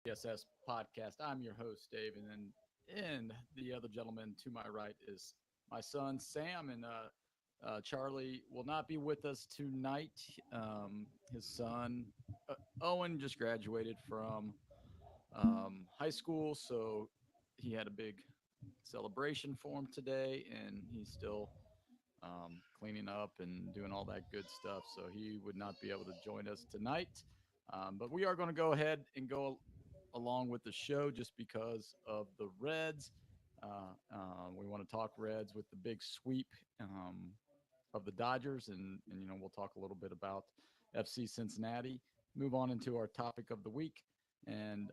PSS podcast. I'm your host, Dave, and the other gentleman to my right is my son, Sam, and Charlie will not be with us tonight. His son, Owen, just graduated from high school, so he had a big celebration for him today, and he's still cleaning up and doing all that good stuff. So he would not be able to join us tonight. But we are going to go ahead and go along with the show just because of the Reds. We want to talk Reds with the big sweep of the Dodgers, and we'll talk a little bit about FC Cincinnati. Move on into our topic of the week, and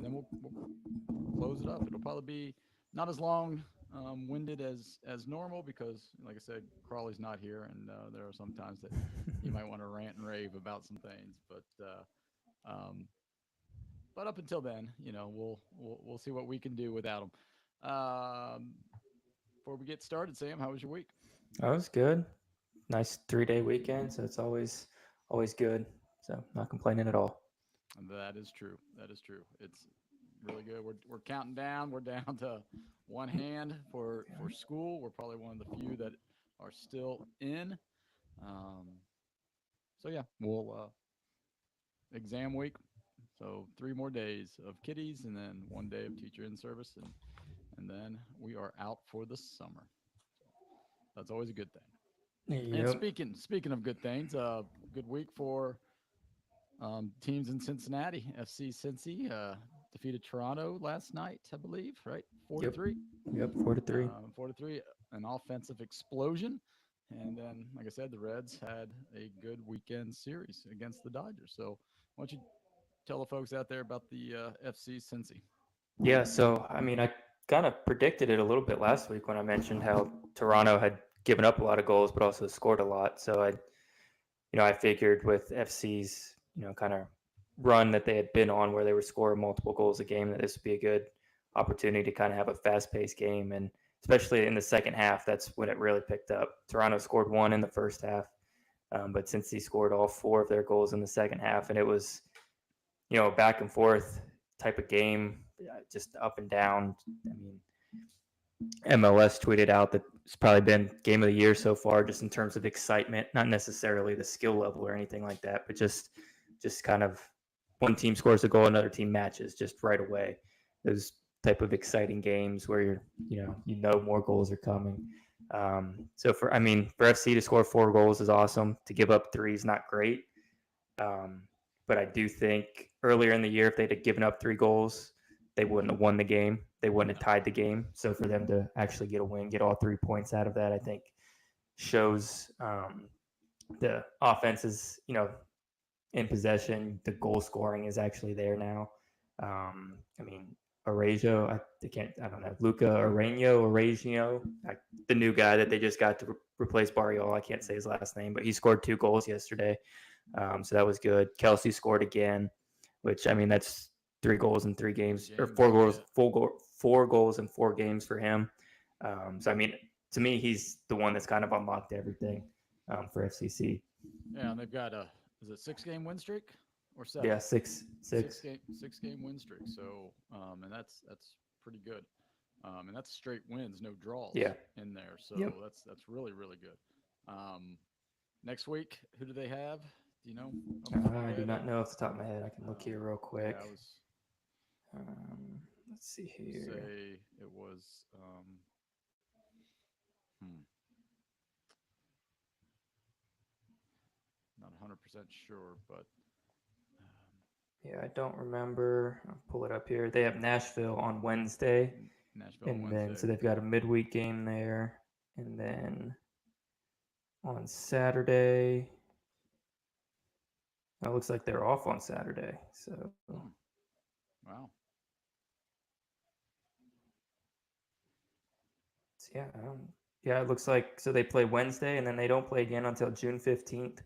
then we'll close it up. It'll probably be not as long winded as normal because, like I said, Crawley's not here, and there are some times that you might want to rant and rave about some things. But up until then, we'll see what we can do without him. Before we get started, Sam, how was your week? That was good. Nice 3-day weekend, so it's always good. So not complaining at all. That is true. That is true. It's really good. We're counting down. We're down to one hand for school. We're probably one of the few that are still in. Um, so yeah, we'll exam week. So 3 more days of kiddies, and then 1 day of teacher in service, and then we are out for the summer. So that's always a good thing. And Yep. speaking of good things, good week for teams in Cincinnati. FC Cincy defeated Toronto last night, I believe, right? Four to Yep. three. Yep. 4-3. 4 to 3. An offensive explosion. And then, like I said, the Reds had a good weekend series against the Dodgers. So why don't you tell the folks out there about the FC Cincy? Yeah. So I kind of predicted it a little bit last week when I mentioned how Toronto had given up a lot of goals, but also scored a lot. So I figured with FC's kind of run that they had been on, where they were scoring multiple goals a game, that this would be a good opportunity to kind of have a fast-paced game, and especially in the second half, that's when it really picked up. Toronto scored one in the first half, but since he scored all four of their goals in the second half, and it was back and forth type of game, just up and down. I mean, MLS tweeted out that it's probably been game of the year so far, just in terms of excitement, not necessarily the skill level or anything like that, but just kind of one team scores a goal, another team matches just right away. Those type of exciting games where you know more goals are coming. So for FC to score 4 goals is awesome. To give up 3 is not great. But I do think earlier in the year, if they'd have given up 3 goals, they wouldn't have won the game. They wouldn't have tied the game. So for them to actually get a win, get all 3 points out of that, I think shows the offense is, in possession. The goal scoring is actually there now. I mean, Araujo, I don't know, Luca Araujo, the new guy that they just got to replace Barriol. I can't say his last name, but he scored 2 goals yesterday. So that was good. Kelsey scored again, which that's 3 goals in 3 games, or 4 goals, Yeah. 4 goals in 4 games for him. So to me, he's the one that's kind of unlocked everything for FCC. Yeah, and they've got a is it 6 game win streak or seven? Yeah, six, Six six. game 6 game win streak. So and that's pretty good. And that's straight wins, no draws Yeah. in there. So Yep. that's really really good. Next week, who do they have? Do you know off the top of I your do head? not know off the top of my head. I can look here real Yeah, quick. I was Let's see here. say it was. Hmm, Not 100% sure, but Yeah, I don't remember. I'll pull it up here. They have Nashville on Wednesday, Nashville on and then Wednesday. so they've got a midweek game there, and then on Saturday, it looks like they're off on Saturday. Hmm, wow. Yeah, yeah, it looks like so they play Wednesday, and then they don't play again until June 15th.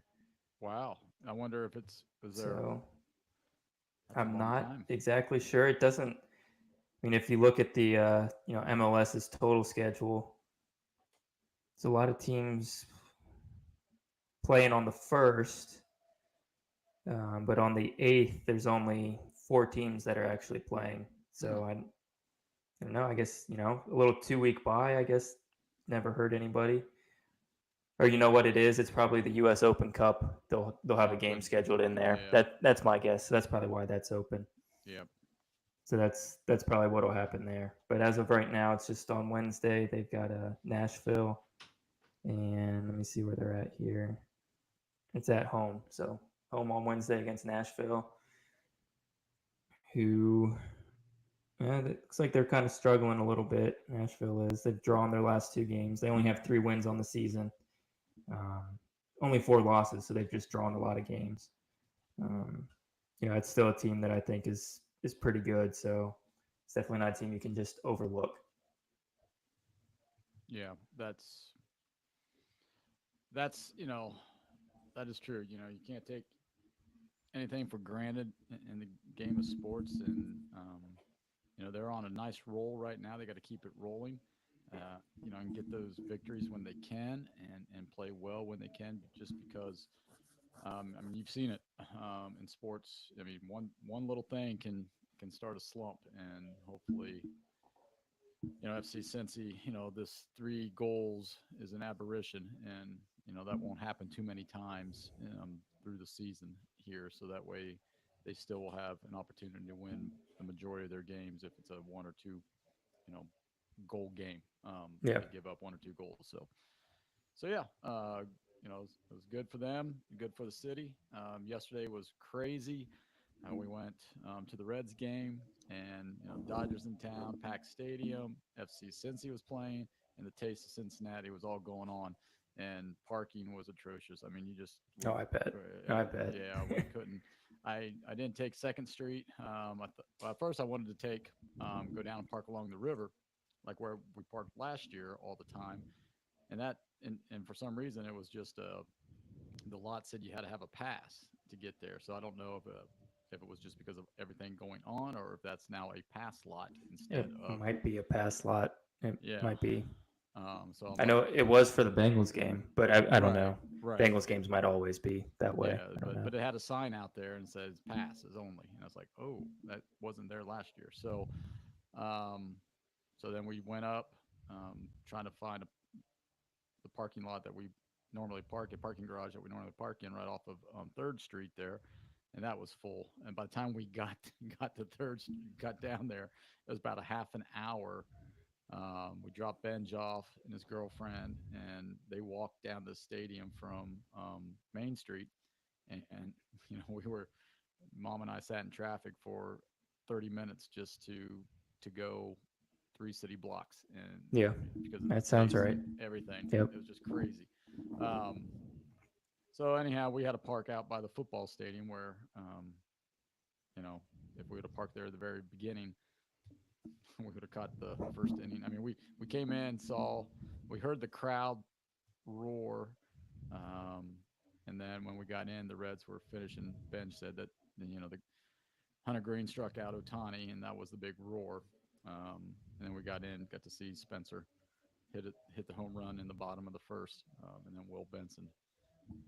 Wow. I wonder if it's was there. So That's a I'm long not time. exactly sure. It doesn't. If you look at the MLS's total schedule, there's a lot of teams playing on the first, But on the 8th, there's only 4 teams that are actually playing. Hmm. So I don't know. I guess, a little 2 week bye, I guess, never hurt anybody. Or you know what it is? It's probably the U.S. Open Cup. They'll have a Oh, game could scheduled in there. yeah, That's my guess. So that's probably why that's open. yeah, So that's probably what'll happen there. But as of right now, it's just on Wednesday. They've got Nashville, and let me see where they're at here. It's at home, so home on Wednesday against Nashville, who it looks like they're kind of struggling a little bit. Nashville is. They've drawn their last 2 games. They only have 3 wins on the season, um, only 4 losses, so they've just drawn a lot of games. Um, it's still a team that I think is pretty good. So it's definitely not a team you can just overlook. yeah. That's that is true. You can't take anything for granted in the game of sports, and they're on a nice roll right now. They got to keep it rolling, and get those victories when they can, and play well when they can. Just because, I mean, you've seen it in sports. I mean, one little thing can start a slump, and hopefully, FC Cincy, this 3 goals is an aberration, and that won't happen too many times through the season here. So that way, they still will have an opportunity to win the majority of their games if it's a 1 or 2, you know, goal game. If Yeah. they give up 1 or 2 goals, so yeah, it was good for them, good for the city. Yesterday was crazy. We went to the Reds game, and Dodgers in town, packed stadium. FC Cincy was playing, and the Taste of Cincinnati was all going on. And parking was atrocious. I mean, you just Oh, we, I bet. I bet. yeah, we couldn't. I didn't take Second Street. Well, at first I wanted to take go down and park along the river, like where we parked last year all the time. And for some reason it was just the lot said you had to have a pass to get there. So I don't know if it was just because of everything going on, or if that's now a pass lot It instead of. might be a pass lot. It Yeah. might be. So I'm I like, know it was for the Bengals game, but I don't right, know. right, Bengals games might always be that way. yeah, I don't but know. it had a sign out there and says passes only, and I was like, oh, that wasn't there last year. Um, so then we went up, trying to find the parking lot that we normally park at, parking garage that we normally park in, right off of Third Street there, and that was full. And by the time we got to got down there, it was about a half an hour. We dropped Benj off and his girlfriend, and they walked down the stadium from Main Street, and we were mom and I sat in traffic for 30 minutes just to go 3 city blocks, and Yeah, because of that the sounds taste, right. everything. Yep. It was just crazy. Um, so anyhow, we had to park out by the football stadium where, if we would have parked there at the very beginning, we would have caught the first inning. I mean, we came in, we heard the crowd roar, um, and then when we got in, the Reds were finishing. Bench said that the Hunter Green struck out Otani, and that was the big roar. And then we got in, got to see Spencer hit the home run in the bottom of the first, and then Will Benson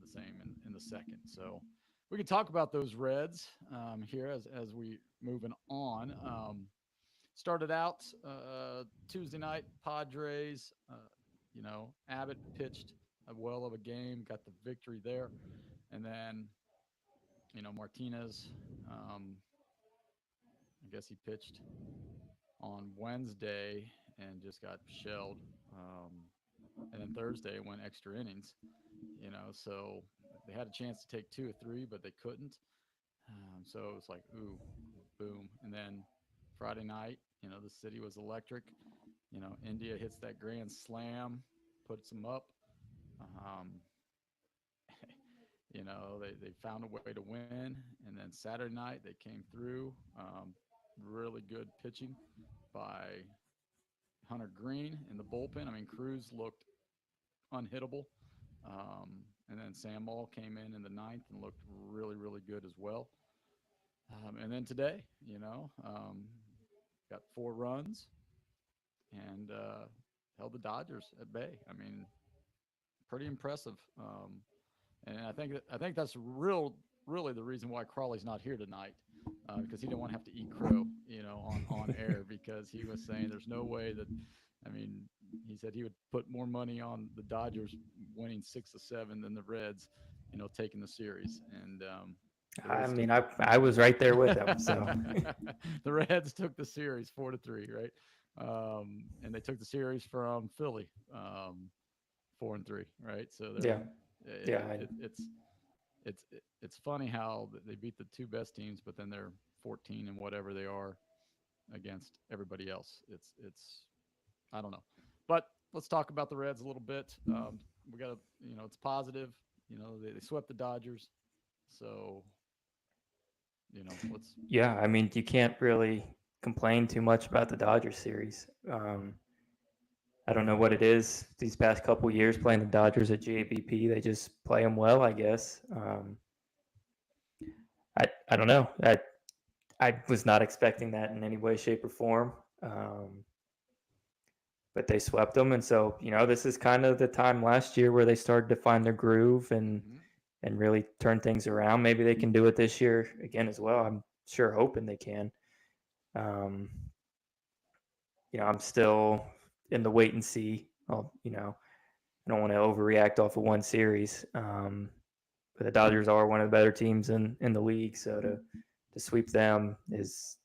the same in the second. So we can talk about those Reds here as we moving on. Started out Tuesday night, Padres. Abbott pitched a well of a game, got the victory there, and then Martinez. I guess he pitched on Wednesday and just got shelled. And then Thursday went extra innings. So they had a chance to take 2 or 3, but they couldn't. So it was like, ooh, boom. And then Friday night, the city was electric. India hits that grand slam, puts them up. Um, they found a way to win. And then Saturday night, they came through. Really good pitching by Hunter Green in the bullpen. I mean, Cruz looked unhittable. And then Sam Moll came in the ninth and looked really, really good as well. And then today, got 4 runs and held the Dodgers at bay. I mean, pretty impressive. And I think that's real. really the reason why Crawley's not here tonight, because he didn't want to have to eat crow, on air, because he was saying there's no way that, I mean, he said he would put more money on the Dodgers winning 6-7 than the Reds, taking the series. And the I Reds mean, took I was right there with him. So the Reds took the series 4-3, right? And they took the series from Philly, 4-3, right? So yeah, yeah, it's funny how they beat the two best teams, but then they're 14 and whatever they are against everybody else. It's I don't know, but let's talk about the Reds a little bit. We got to, it's positive. They swept the Dodgers, so let's. yeah. I mean, you can't really complain too much about the Dodgers series. I don't know what it is these past couple years playing the Dodgers at GABP. They just play them well, I guess. I don't know. I was not expecting that in any way, shape, or form. But they swept them, and so this is kind of the time last year where they started to find their groove and really turn things around. Maybe they can do it this year again as well. I'm sure hoping they can. I'm still in the wait and see. I don't want to overreact off of one series. But the Dodgers are one of the better teams in the league. So to sweep them is,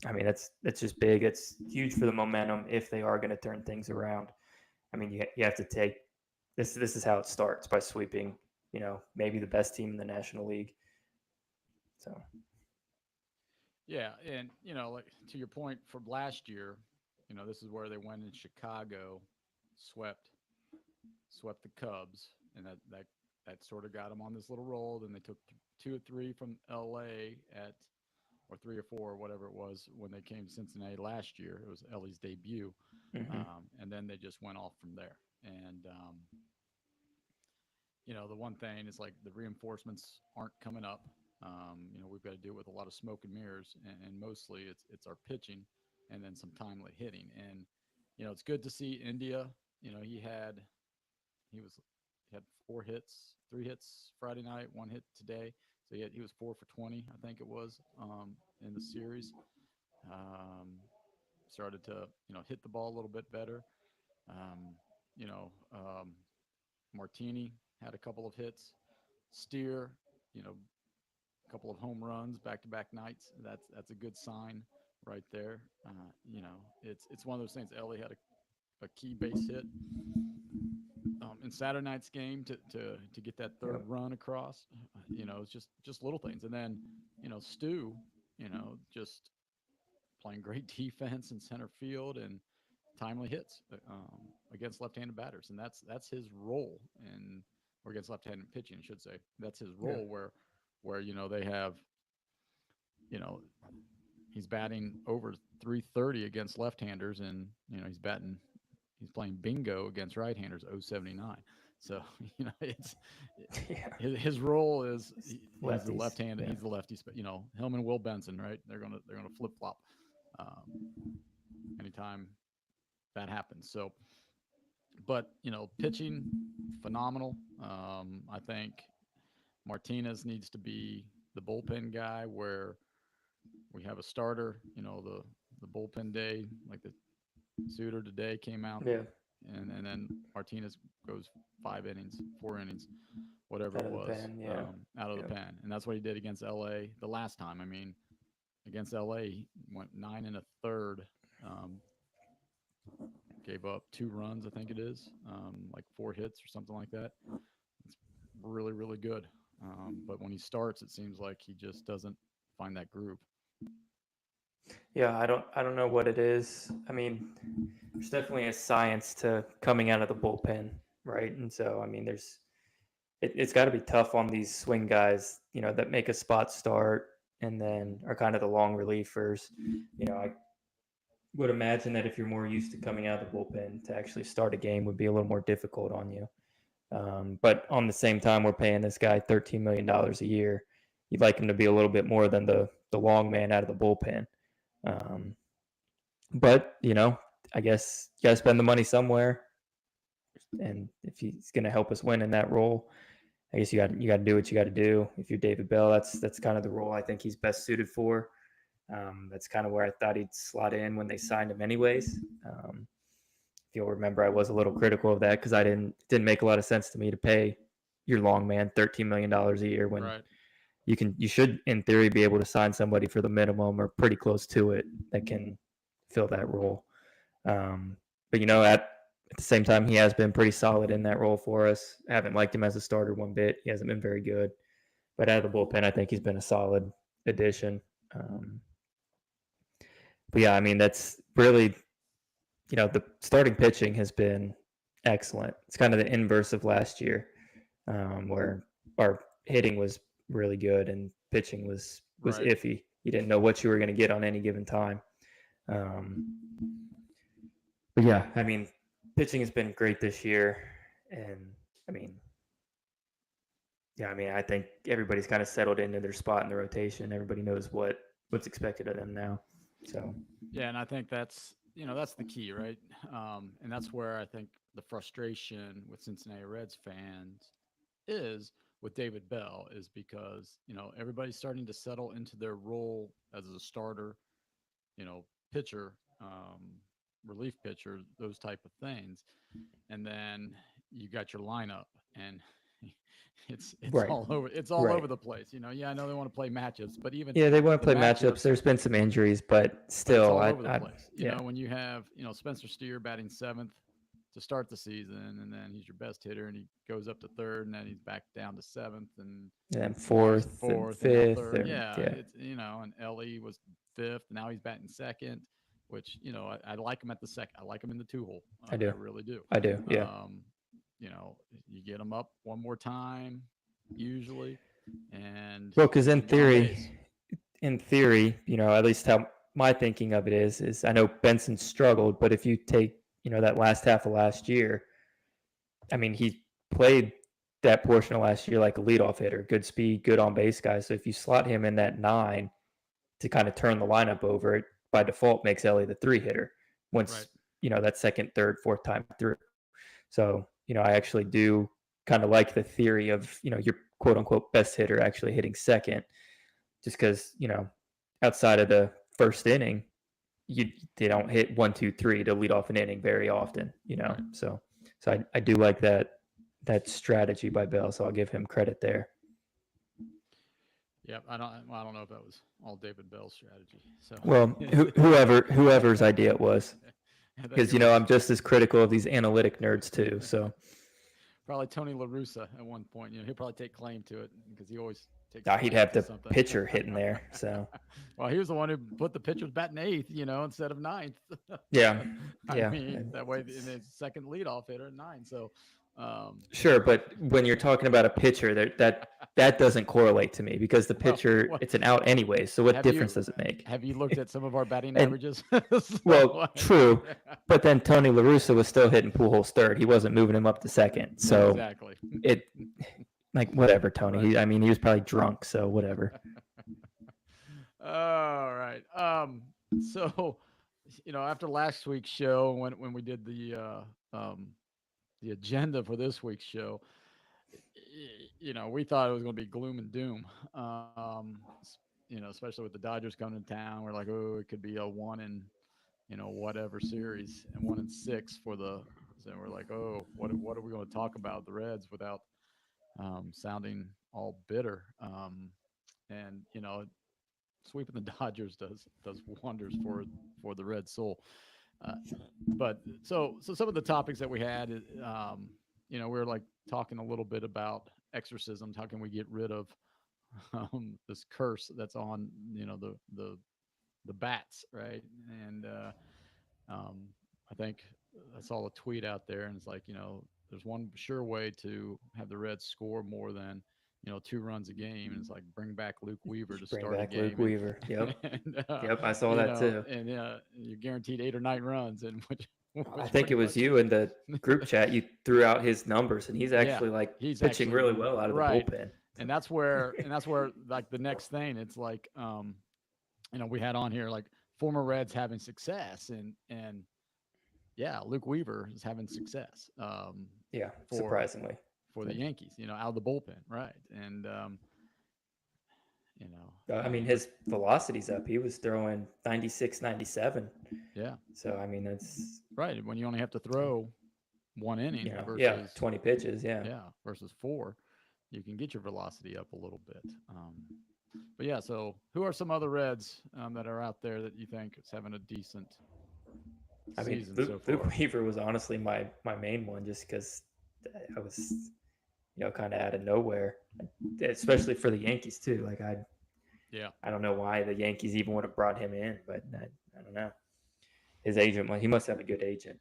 I mean, it's just big. It's huge for the momentum if they are going to turn things around. I mean, you have to take this. This is how it starts, by sweeping, maybe the best team in the National League. So Yeah, and like to your point from last year, this is where they went in Chicago, swept swept the Cubs, and that sort of got them on this little roll. Then they took 2 or 3 from LA or 3 or 4, whatever it was, when they came to Cincinnati last year. It was Ellie's debut, and then they just went off from there. And the one thing is, like, the reinforcements aren't coming up. We've got to deal with a lot of smoke and mirrors, and mostly it's our pitching, and then some timely hitting. And it's good to see India. He had 4 hits, 3 hits Friday night, 1 hit today. So he was 4 for 20, I think it was, in the series. Started to hit the ball a little bit better. Um, you know, um, Martini had a couple of hits. Steer, a couple of home runs back to back nights. That's a good sign right there. It's one of those things. Ellie had a key base hit in Saturday night's game to get that third run across. It's just little things. And then Stu, just playing great defense in center field and timely hits against left-handed batters, and that's his role or against left-handed pitching, I should say. That's his role, where they have, he's batting over 330 against left-handers, and he's playing bingo against right-handers, 079. So it's his role is he's the left-handed, he's the lefty. Him and Will Benson, right? They're gonna flip flop anytime that happens. So, but pitching phenomenal. I think Martinez needs to be the bullpen guy, where we have a starter. The bullpen day, like the Suter today came out, and then Martinez goes 5 innings, 4 innings, whatever it was, out of the pen, and that's what he did against LA the last time. I mean, against LA, he went 9 1/3. Gave up 2 runs, I think it is, like 4 hits or something like that. It's really, really good. But when he starts, it seems like he just doesn't find that groove. Yeah, I don't know what it is. I mean, there's definitely a science to coming out of the bullpen, right? And so, I mean, it's got to be tough on these swing guys, that make a spot start and then are kind of the long relievers. I would imagine that if you're more used to coming out of the bullpen, to actually start a game would be a little more difficult on you. But on the same time, we're paying this guy $13 million a year. You'd like him to be a little bit more than the long man out of the bullpen. But, I guess you got to spend the money somewhere. And if he's going to help us win in that role, I guess you got to do what you got to do. If you're David Bell, that's kind of the role I think he's best suited for. That's kind of where I thought he'd slot in when they signed him, anyways. If you'll remember, I was a little critical of that because I didn't make a lot of sense to me to pay your long man $13 million a year when Right. you should in theory be able to sign somebody for the minimum or pretty close to it that can fill that role. But at the same time, he has been pretty solid in that role for us. I haven't liked him as a starter one bit. He hasn't been very good. But out of the bullpen, I think he's been a solid addition. But yeah, I mean, that's really, the starting pitching has been excellent. It's kind of the inverse of last year, where our hitting was really good and pitching was Right. iffy. You didn't know what you were going to get on any given time. But yeah, I mean, pitching has been great this year, and I think everybody's kind of settled into their spot in the rotation. Everybody knows what's expected of them now. So yeah, and I think that's that's the key, right? And that's where I think the frustration with Cincinnati Reds fans is with David Bell is because everybody's starting to settle into their role as a starter, pitcher, relief pitcher, those type of things, and then you got your lineup and it's right, all over the place. Yeah, I know they want to play matchups, but even yeah, they want to the play matchups. matchups, There's been some injuries, but but it's still, all over the place. yeah, When you have Spencer Steer batting seventh to start the season, and then he's your best hitter, and he goes up to third, and then he's back down to seventh, and then now he's fourth and fourth, and now fifth, third. or Yeah, yeah, it's and Ellie was fifth, and now he's batting second, which I like him at the second. I like him in the two hole. I do, I really do. I do, yeah. You get him up one more time, usually, and Well, because you get on base. in theory, at least how my thinking of it is I know Benson struggled, but if you take, that last half of last year, I mean, he played that portion of last year like a leadoff hitter, good speed, good on base guy. So if you slot him in that 9 to kind of turn the lineup over, it by default makes Ellie the 3 hitter once, Right. that second, third, fourth time through. So, I actually do kind of like the theory of, your quote unquote best hitter actually hitting second, just because, outside of the first inning, they don't hit 1, 2, 3 to lead off an inning very often, Right. So I do like that strategy by Bell, so I'll give him credit there. Yep. I don't know if that was all David Bell's strategy. So Well, whoever's idea it was, because I'm just as critical of these analytic nerds too. So probably Tony La Russa at one point. He'll probably take claim to it because he always takes. He'd have the pitcher hitting there. So well, he was the one who put the pitchers batting eighth, instead of ninth. Yeah, I mean, that way in his second leadoff hitter at 9. So sure, but when you're talking about a pitcher, that doesn't correlate to me because the pitcher it's an out anyway. So what difference does it make? Have you looked at some of our batting averages? Well, true, but then Tony La Russa was still hitting Pujols third. He wasn't moving him up to second. So exactly. It like whatever, Tony. Right. He was probably drunk, so whatever. All right. So after last week's show, when we did the agenda for this week's show, we thought it was going to be gloom and doom. Especially with the Dodgers coming to town, we're like, oh, it could be a 1 in, whatever series, and 1-6 for the. So we're like, oh, what are we going to talk about the Reds without sounding all bitter? And sweeping the Dodgers does wonders for the Red soul. But so some of the topics that we had, we were like talking a little bit about exorcisms. How can we get rid of this curse that's on the bats, right? And I think I saw a tweet out there, and it's like there's one sure way to have the Reds score more than 2 runs a game, and it's like bring back Luke Weaver to start a game. Luke Weaver. Yep. And, yep, I saw that too. And you're guaranteed 8 or 9 runs, and which I think it was you in the group chat. You threw out his numbers, and he's actually he's pitching actually, really well out of the bullpen. And that's where like the next thing, it's like we had on here like former Reds having success, and yeah, Luke Weaver is having success. Surprisingly. for the Yankees, out of the bullpen, right? And I mean, his velocity's up. He was throwing 96, 97. yeah, So, I mean, that's, right. When you only have to throw one inning yeah, versus 20 pitches. Yeah. versus four, you can get your velocity up a little bit. But yeah, so who are some other Reds that are out there that you think is having a decent I mean, season so Luke far? Weaver was honestly my main one just because I was, kind of out of nowhere, especially for the Yankees too. Like I don't know why the Yankees even would have brought him in, but I don't know. His agent, he must have a good agent.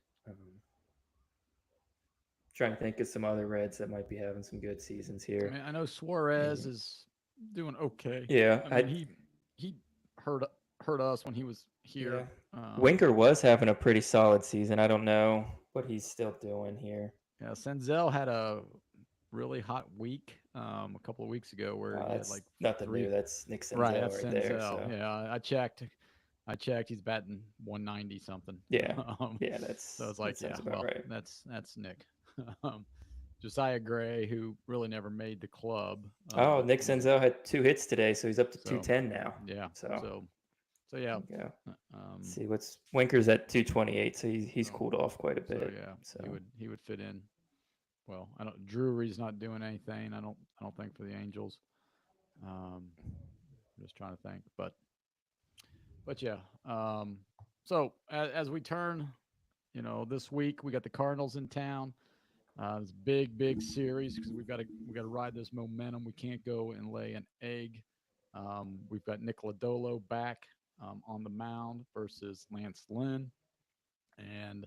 Trying to think of some other Reds that might be having some good seasons I here. mean, I know Suarez is doing okay. Yeah, I mean, he hurt hurt us when he was yeah. here. Winker was having a pretty solid season. I don't know what he's still doing here. Yeah, Senzel had a really hot week a couple of weeks ago where he had That's like nothing three. new. That's Nick Right, Senzel that's right there. Senzel. So Yeah, I checked. I checked. He's batting 190 something. yeah, um, yeah, so I was that like, yeah, sounds about well, right. that's Nick. um, Josiah Gray, who really never made the club. Oh, Nick Senzel had 2 hits today, so he's up to So 210 now. yeah, So so yeah. there you go. Um, See what's Winker's at 228, so he's cooled off quite a so bit. yeah, So he would fit in. Well, I don't. Drury's not doing anything. I don't think for the Angels. Um, just trying to think, but yeah. So as we turn, this week we got the Cardinals in town. It's big series because we got to ride this momentum. We can't go and lay an egg. We've got Nick Lodolo back on the mound versus Lance Lynn, and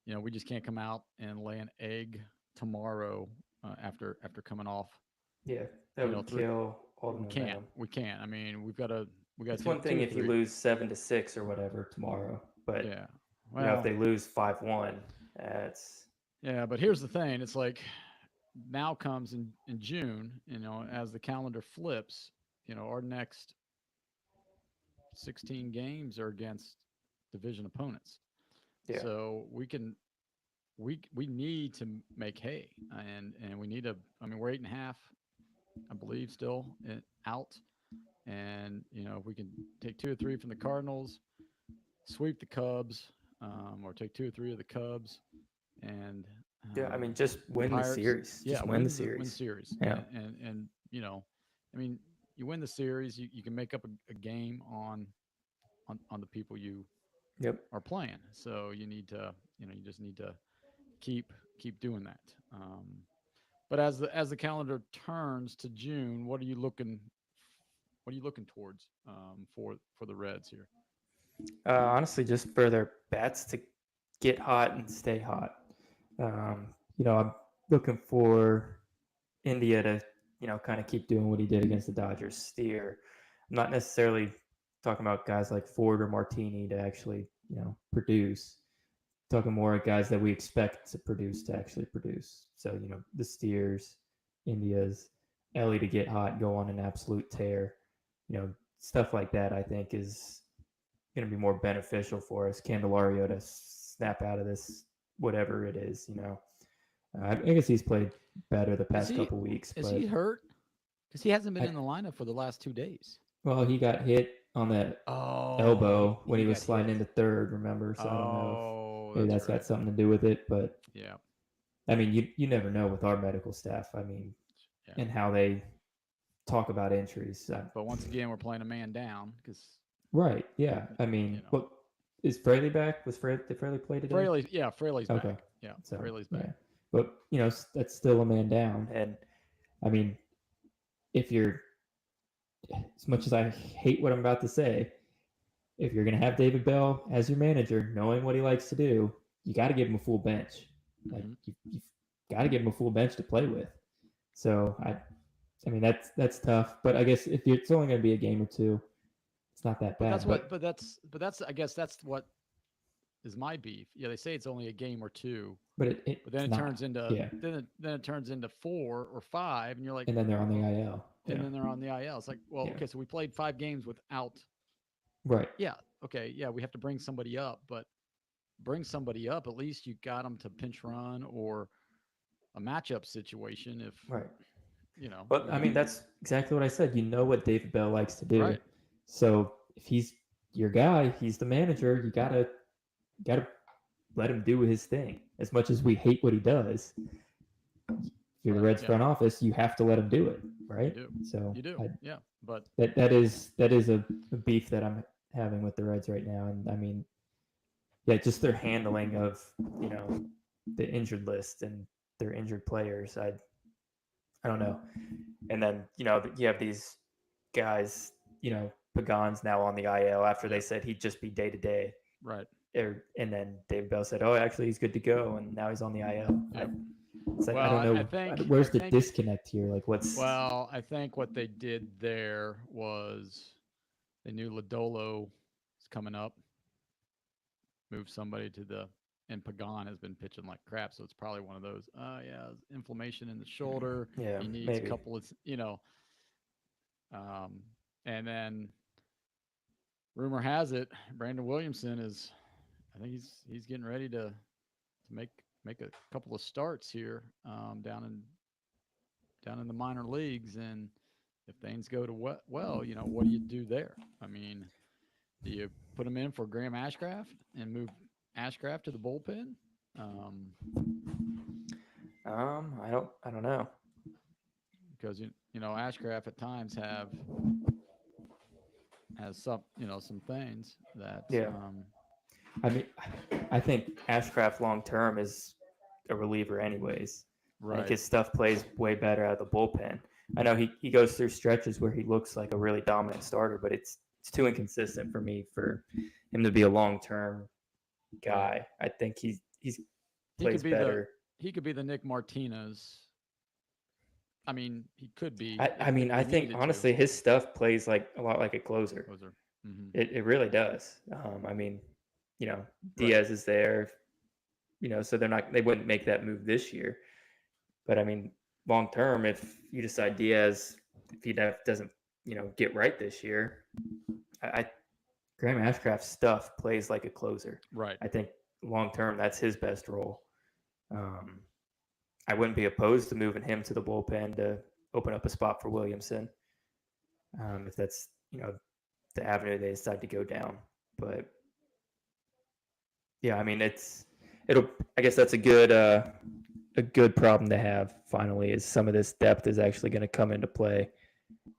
we just can't come out and lay an egg tomorrow after coming off. yeah, that would kill all the momentum. We can't. I mean, we got It's two one thing or if you three. lose 7-6 or whatever tomorrow, but Yeah. if they lose 5-1, that's yeah. But here's the thing: it's like now comes in June. As the calendar flips, our next 16 games are against division opponents. yeah. So we need to make hay, and we need to. I mean, we're 8.5, I believe, still out, and if we can take 2 or 3 from the Cardinals, sweep the Cubs, or take 2 or 3 of the Cubs, and Yeah, I mean, just win the series. Yeah, just win the series. Win series. Yeah, and I mean, you win the series, you can make up a game on the people you are playing. So you need to, you just need to keep doing that. But as the calendar turns to June, what are you looking towards for the Reds here? honestly, just for their bats to get hot and stay hot. I'm looking for India to, kind of keep doing what he did against the Dodgers. Steer. I'm not necessarily talking about guys like Ford or Martini to actually, produce. Talking more at guys that we expect to actually produce. So, the Steers, India's, Ellie to get hot, go on an absolute tear. Stuff like that I think is going to be more beneficial for us. Candelario to snap out of this, whatever it is, I guess he's played better the past couple weeks. Is he hurt? Because he hasn't been in the lineup for the last 2 days. Well, he got hit on that elbow when he was sliding into third, remember? So I don't know if maybe that's got something to do with it. But yeah, I mean, you never know with our medical staff. I mean, and how they talk about injuries. But once again, we're playing a man down because. Right. Yeah. I mean, what is Fraley back? Did Fraley play today? Fraley's back. Yeah, so, Fraley's back. Yeah. But that's still a man down, and I mean, if you're, as much as I hate what I'm about to say, if you're going to have David Bell as your manager, knowing what he likes to do, you got to give him a full bench. Like you've got to give him a full bench to play with. So I mean that's tough. But I guess if it's only going to be a game or two, it's not that bad. But that's I guess that's what is my beef. Yeah, they say it's only a game or two. But then it turns into then it turns into 4 or 5, and you're like, and then they're on the IL. And then they're on the IL. It's like, well, okay, so we played 5 games without. Right. Yeah. Okay. Yeah, we have to bring somebody up, but bring somebody up. At least you got them to pinch run or a matchup situation. If Right. I But I mean, mean, that's exactly what I said. You know what David Bell likes to do. right? So if he's your guy, he's the manager. You gotta let him do his thing. As much as we hate what he does, if you're the Right. Reds Yeah, front office, you have to let him do it, you right? do. So You do. Yeah, but that is a beef that I'm having with the Reds right now. And I mean, yeah, just their handling of you know the injured list and their injured players. I don't know. And then you have these guys, Pagan's now on the IL after they yep. said he'd just be day to day. Right. And then David Bell said, "Oh, actually, he's good to go," and now he's on the IL. Yep. It's like I Well, don't I know think where's the disconnect here. Like, what's well, I think what they did there was they knew Lodolo is coming up, move somebody to the and Pagan has been pitching like crap, so it's probably one of those. Yeah, inflammation in the shoulder. yeah, He needs a maybe. couple of um, and then rumor has it Brandon Williamson is. I think he's getting ready to make a couple of starts here down in the minor leagues, and if things go to well, what do you do there? I mean, do you put him in for Graham Ashcraft and move Ashcraft to the bullpen? Um, I don't know. because Ashcraft at times has some things that Yeah, I mean, I think Ashcraft long term is a reliever, anyways. I think right. his stuff plays way better out of the bullpen. I know he goes through stretches where he looks like a really dominant starter, but it's too inconsistent for me for him to be a long term Right. guy. I think he's He could plays be the better. he could be the Nick Martinez. I mean, he could be I if mean, I we think needed to. honestly, his stuff plays like a lot like a closer. Closer. Mm-hmm. It really does. I mean, Right. Diaz is there, so they wouldn't make that move this year. But I mean, long term, if you decide Diaz, if he doesn't, get right this year, I Graham Ashcraft's stuff plays like a closer. Right. I think long term, that's his best role. Um, I wouldn't be opposed to moving him to the bullpen to open up a spot for Williamson, if that's the avenue they decide to go down. But yeah, I mean, it'll. I guess that's a good problem to have. Finally, is some of this depth is actually going to come into play,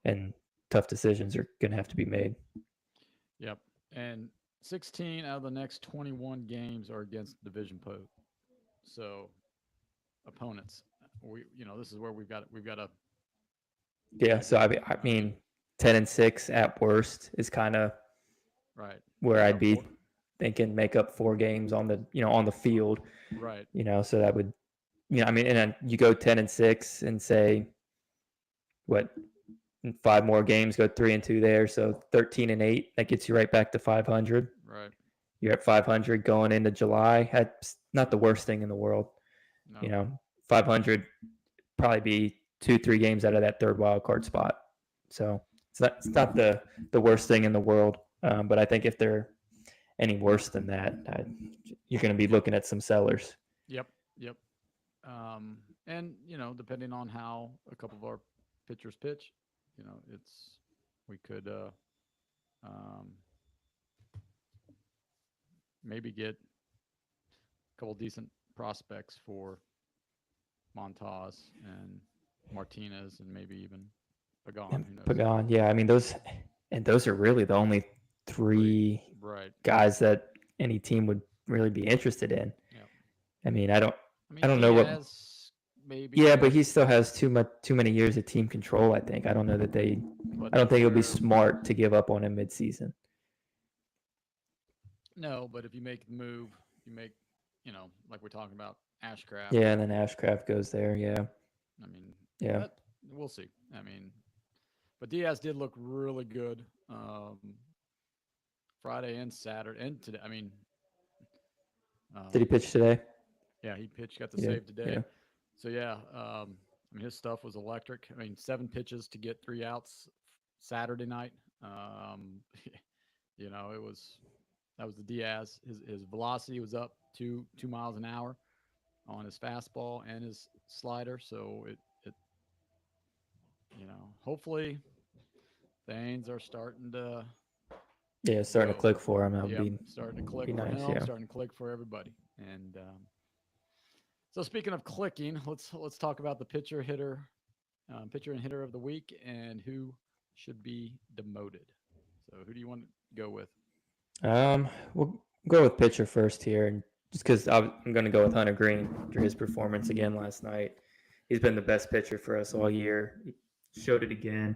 and tough decisions are going to have to be made. Yep. And 16 out of the next 21 games are against division so opponents. This is where we've got to Yeah, keep so it. I mean, 10-6 at worst is kind of Right. where Make I'd up for be thinking make up 4 games on the field. right. So that would, I mean, and then you go 10-6 and say what, 5 more games, go 3-2 there, so 13-8. That gets you right back to 500. Right. You're at 500 going into July. That's not the worst thing in the world. No. 500 probably be 2-3 games out of that third wild card spot. So it's not the worst thing in the world. But I think if they're any worse than that, you're going to be looking at some sellers. Yep. Yep. And depending on how a couple of our pitchers pitch, it's we could um, maybe get a couple decent prospects for Montas and Martinez and maybe even Pagan. And Who knows? Pagan, yeah, I mean those are really the only three Right. guys that any team would really be interested in. Yeah. I mean, I don't I I mean don't know what. Diaz maybe. Yeah, but he still has too many years of team control. I think. I don't know that they. But I don't if think it would be you're smart to give up on him midseason. no, but if you make the move, you make like we're talking about Ashcraft. Yeah, and then Ashcraft goes there. Yeah, I mean yeah. that we'll see. I mean, but Diaz did look really good Friday and Saturday and today. I mean, Did he um, pitch today? yeah, he pitched, got the Yeah, save today. yeah. So yeah, I mean his stuff was electric. I mean 7 pitches to get 3 outs Saturday night. Um, it was that was the Diaz. His velocity was up 2 miles an hour. on his fastball and his slider. So hopefully things are starting to Yeah, it's starting to go. click for him. That would Yep, starting to click be for nice. him, Yeah. starting to click for everybody. And so speaking of clicking, let's talk about the pitcher and hitter of the week, and who should be demoted. So who do you want to go with? We'll go with pitcher first here, and just because I'm going to go with Hunter Green after his performance again last night. He's been the best pitcher for us all year. He showed it again.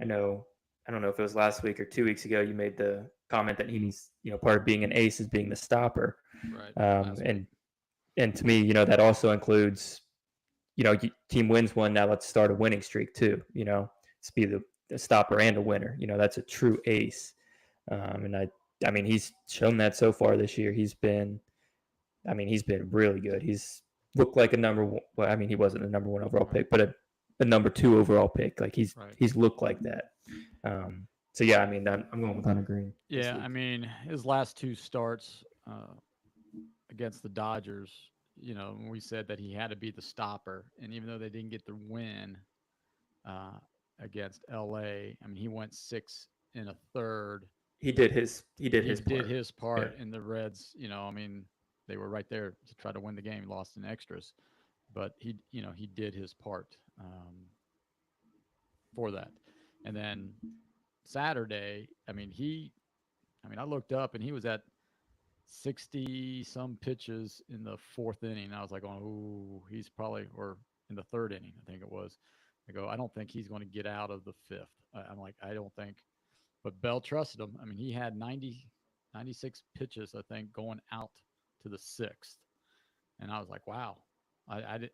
I know. I don't know if it was last week or 2 weeks ago. You made the comment that he needs, part of being an ace is being the stopper. Right, Um, last week. and and to me, that also includes, team wins one. Now let's start a winning streak too. To be the stopper and a winner. That's a true ace. And I mean, he's shown that so far this year. He's been really good. He's looked like a number one. Well, I mean, he wasn't a number one overall Right. pick, but a number two overall pick. Like Right. he's looked like that. So yeah, I mean, I'm going with Hunter Green. Yeah, I mean, his last two starts against the Dodgers, we said that he had to be the stopper, and even though they didn't get the win uh, against LA, I mean, he went 6 1/3. He did He his did part. his Yeah. part, and the Reds, I mean, they were right there to try to win the game. He lost in extras, but he did his part for that. And then Saturday, I looked up and he was at 60 some pitches in the fourth inning. I was like, oh, he's probably, or in the third inning, I think it was. I go, I don't think he's going to get out of the fifth. I'm like, I don't think. But Bell trusted him. I mean, he had 96 pitches, I think, going out to the sixth. And I was like, wow, I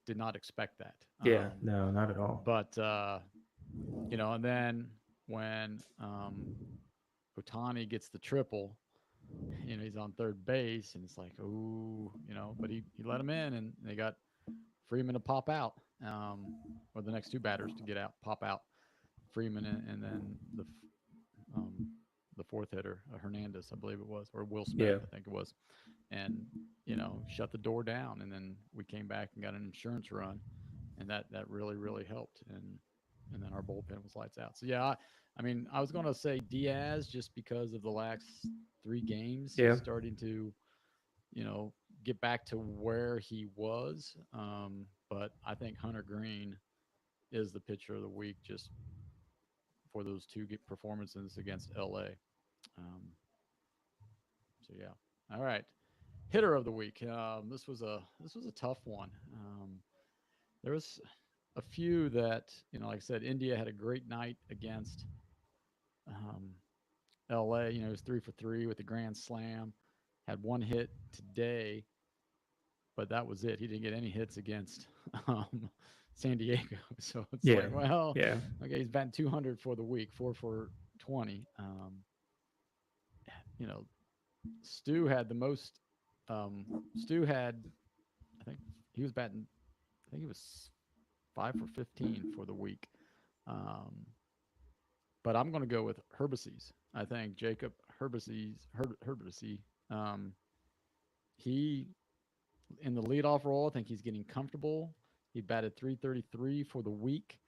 did not expect that. Yeah. No, not at all. But, and then when Otani gets the triple, he's on third base, and it's like, ooh, but he let him in, and they got Freeman to pop out, or the next two batters to get out, pop out, Freeman, and then um, the fourth hitter, Hernandez, I believe it was, or Will Smith, Yeah. I think it was, and shut the door down, and then we came back and got an insurance run, and that really really helped, and then our bullpen was lights out. So yeah, I mean, I was going to say Diaz just because of the last 3 games. Yeah. He's starting to, get back to where he was. But I think Hunter Green is the pitcher of the week just for those two performances against LA. So yeah, all right. Hitter of the week. This was a tough one. There was a few that like I said, India had a great night against um, LA. He was 3 for 3 with a grand slam. Had one hit today, but that was it. He didn't get any hits against San Diego. So it's Yeah. like, well, Yeah. okay, he's batting 200 for the week, 4 for 20. You know, Stu had the most. Stu had, I think he was batting. I think he was 5 for 15 for the week. Um, but I'm going to go with Herbaces. I think Jacob Herbacey. He in the leadoff role. I think he's getting comfortable. He batted 333 for the week.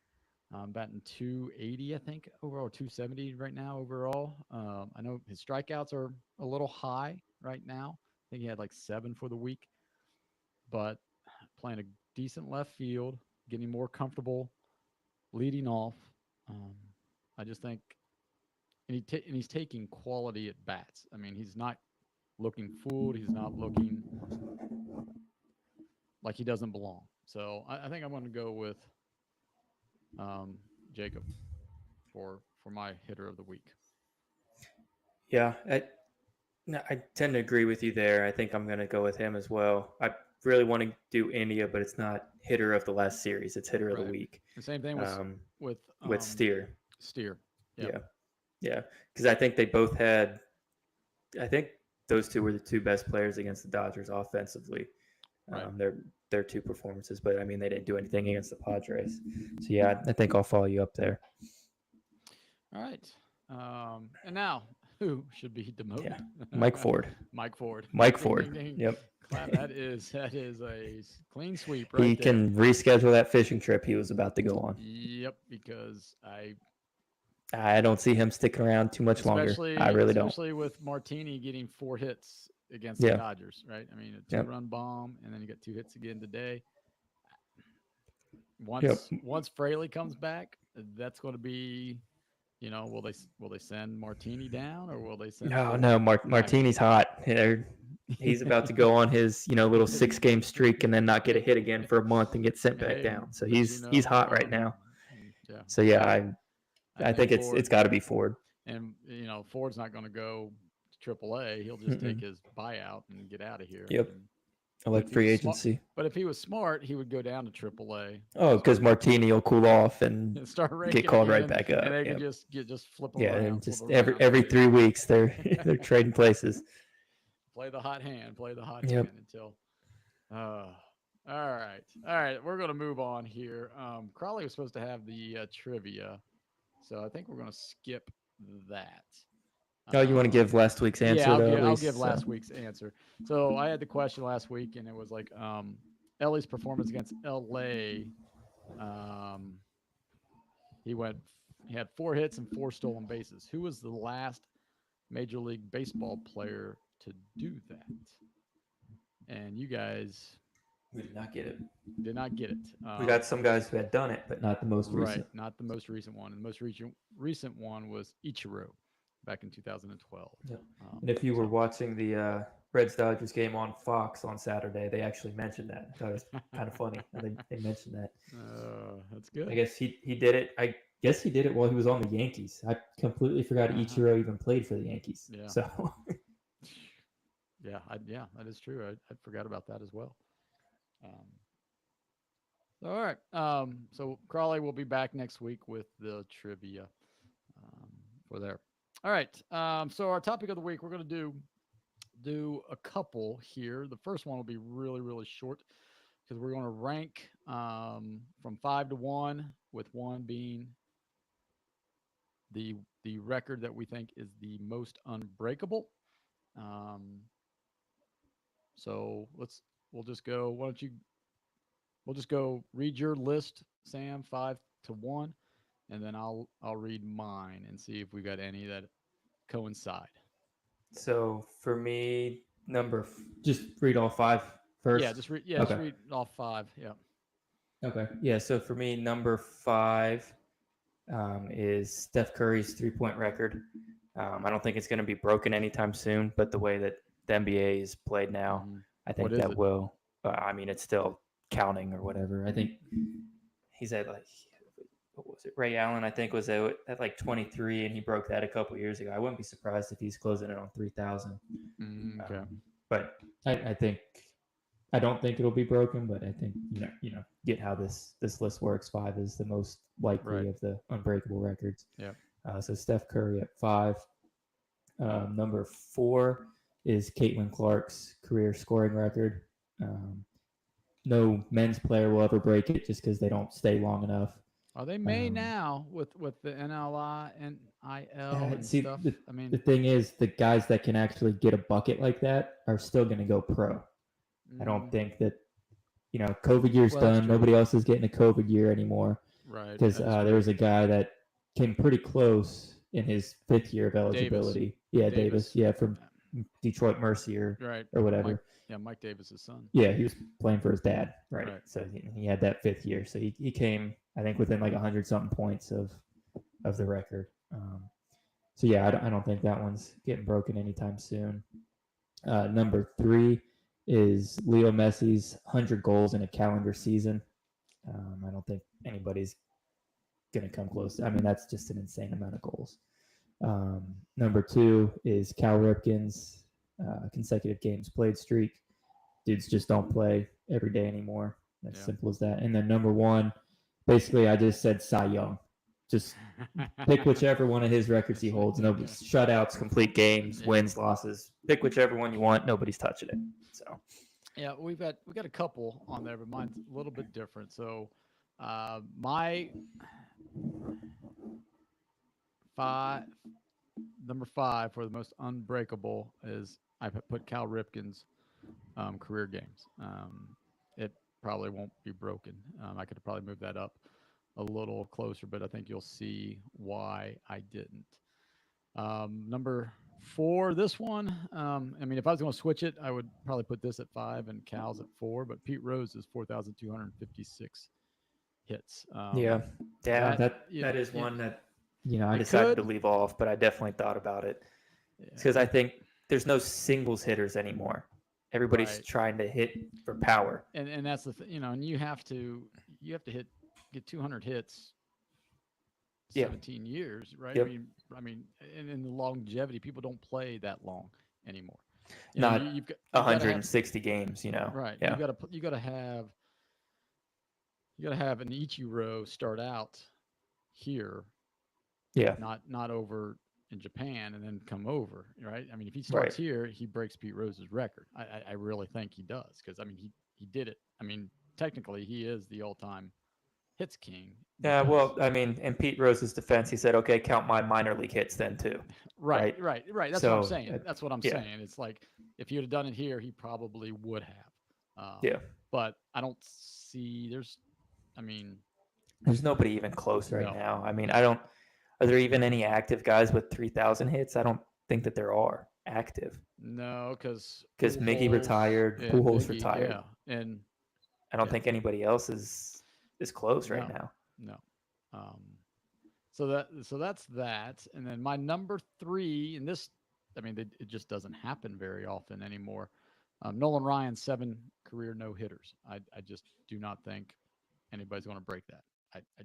Batting 280, I think, overall, 270 right now overall. I know his strikeouts are a little high right now. I think he had like 7 for the week, but playing a decent left field, getting more comfortable, leading off. Um, I just think, and he's taking quality at bats. I mean, he's not looking fooled. He's not looking like he doesn't belong. So I think I'm going to go with Jacob for my hitter of the week. Yeah. I tend to agree with you there. I think I'm going to go with him as well. I really want to do India, but it's not hitter of the last series. It's hitter of the Right. week. The same thing with Steer. Steer. Yep. Yeah. Because I think they both had. I think those two were the two best players against the Dodgers offensively. Right. Their two performances, but I mean they didn't do anything against the Padres. So yeah, I think I'll follow you up there. All right. And now who should be demoted? Yeah. Mike Ford. Mike Ford. Mike Ding, Ford. ding, ding. Yep. Clap. That is a clean sweep right He there. can reschedule that fishing trip he was about to go on. Yep, because I don't see him sticking around too much longer. I really don't. especially with Martini getting 4 hits against the Yeah. Dodgers, right? I mean, a Yep. 2-run bomb, and then you got 2 hits again today. Yep. Once Fraley comes back, that's going to be, will they send Martini down, or will they send? No. Martini's hot. He's about to go on his little 6-game streak and then not get a hit again for a month and get sent back down. So he's hot right now. Yeah. So yeah, I think it's got to be Ford. And Ford's not going to go to AAA. He'll just take his buyout and get out of here. Yep. And, I like free agency. But if he was smart, he would go down to AAA. Oh, because Martini will cool off and start get called right back up. And they can just flip them around. Yeah, and just every 3 weeks they're trading places. Play the hot hand hand until. All right. We're gonna move on here. Crawley was supposed to have the trivia, so I think we're gonna skip that. Oh, you want to give last week's answer? Yeah, I'll give last week's answer. So I had the question last week, and it was like Ellie's performance against LA. He had 4 hits and 4 stolen bases. Who was the last Major League Baseball player to do that? And you guys we did not get it. Did not get it. We got some guys who had done it, but not the most recent. Right, not the most recent one. And the most recent one was Ichiro back in 2012. Yeah. And if you were watching the Reds Dodgers game on Fox on Saturday, they actually mentioned that. I thought it was kind of funny. They mentioned that. That's good. I guess he did it. I guess he did it while he was on the Yankees. I completely forgot Ichiro even played for the Yankees. Yeah. So. Yeah, that is true. I forgot about that as well. All right. So Crawley will be back next week with the trivia for there. All right. So our topic of the week, we're going to do a couple here. The first one will be really, really short because we're going to rank from 5 to 1, with 1 being the record that we think is the most unbreakable. So we'll just go. We'll just go read your list, Sam, 5 to 1, and then I'll read mine and see if we got any that coincide. So for me, just read all 5 first. Yeah, just read all 5. Yeah. Okay. Yeah. So for me, number 5 is Steph Curry's 3-point record. I don't think it's going to be broken anytime soon, but the way that the NBA is played now, I think that will. I mean, it's still counting or whatever. I think he's at what was it? Ray Allen, I think, was at 23, and he broke that a couple years ago. I wouldn't be surprised if he's closing it on 3,000. Okay. But I don't think it'll be broken, but I think get how this list works. 5 is the most likely of the unbreakable records. Yeah. So Steph Curry at 5. Number 4 is Caitlin Clark's career scoring record. No men's player will ever break it just because they don't stay long enough. Oh, they may now with the NLI and IL and stuff. The thing is, the guys that can actually get a bucket like that are still going to go pro. I don't think that, COVID year's done. Nobody else is getting a COVID year anymore. Right. Because there was a guy that came pretty close in his 5th year of eligibility. Davis. Yeah, from Detroit Mercy or whatever. Mike Davis's son. Yeah, he was playing for his dad, right? So he had that 5th year. So he came, I think, within 100-something points of the record. So yeah, I don't think that one's getting broken anytime soon. Number 3 is Leo Messi's 100 goals in a calendar season. I don't think anybody's going to come close. I mean, that's just an insane amount of goals. Number 2 is Cal Ripken's consecutive games played streak. Dudes just don't play every day anymore. As simple as that. And then number 1, basically, I just said Cy Young. Just pick whichever one of his records he holds. No shutouts, complete games, wins, losses. Pick whichever one you want. Nobody's touching it. So yeah, we got a couple on there, but mine's a little bit different. So my 5 number 5 for the most unbreakable is I put Cal Ripken's career games. It probably won't be broken. I could probably move that up a little closer, but I think you'll see why I didn't. Number 4, this one. I mean, if I was going to switch it, I would probably put this at 5 and Cal's at 4. But Pete Rose is 4,256 hits. Yeah, yeah, That that is one that I it decided to could. leave off, but I definitely thought about it Yeah, because I think there's no singles hitters anymore. Everybody's right. trying to hit for power. And that's the and you have to get 200 hits Yeah. 17 years, right? Yep. I mean, in the longevity, people don't play that long anymore. Not You've got to have 160 games. right. Yeah. You got to have an Ichiro start out here, Yeah. not over in Japan and then come over, right? I mean, if he Right. starts here, he breaks Pete Rose's record. I really think he does because I mean he did it. I mean, technically, he is the all-time hits king. Yeah. Because Well, I mean, in Pete Rose's defense, he said, "Okay, count my minor league hits then too." right, Right. right, right. That's what I'm So, saying. That's what I'm yeah. saying. It's like if he would have done it here, he probably would have. Yeah. But I don't see. I mean, There's nobody even close right no, now. I mean, no, I don't. Are there even any active guys with 3,000 hits? I don't think that there are active no, because because Miggy Pujols retired, and Pujols Miggy, retired. yeah, and I don't yeah, think anybody else is close right no, now. no. Um, so that's that, and then my number 3, and this, I mean, it just doesn't happen very often anymore. Nolan Ryan, 7 career no hitters. I just do not think anybody's going to break that. I, I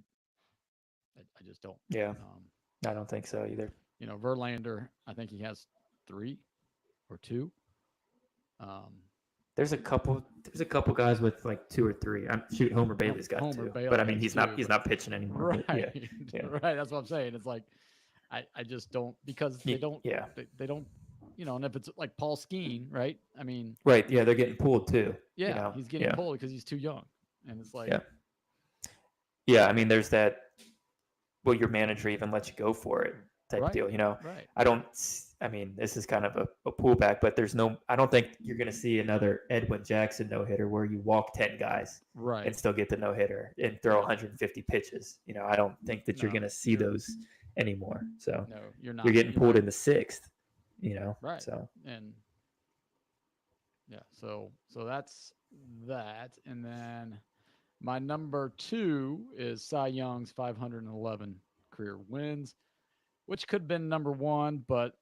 I just don't. Yeah, Um, I don't think so either. Verlander, I think he has 3 or 2. Um, There's a couple. There's a couple guys with like 2 or 3. Shoot, Homer Bailey's got Homer 2, Bailey but I mean has he's 2, not he's but not pitching anymore. right, But yeah, yeah, right. That's what I'm saying. It's like I just don't because they don't yeah. they don't and if it's like Paul Skeen, right? I mean, Right. Yeah, they're getting pulled too. yeah, he's getting Yeah, pulled because he's too young, and it's like yeah, yeah. I mean, there's that. Will your manager even let you go for it type right, deal? right, I don't. I mean, this is kind of a pullback, but there's no. I don't think you're going to see another Edwin Jackson no hitter where you walk 10 guys right. and still get the no hitter and throw No, 150 pitches. I don't think that you're no, going to see those anymore. So no, you're you're not. getting You're pulled not in the sixth. right, So and yeah. So that's that, and then my number 2 is Cy Young's 511 career wins, which could have been number 1, but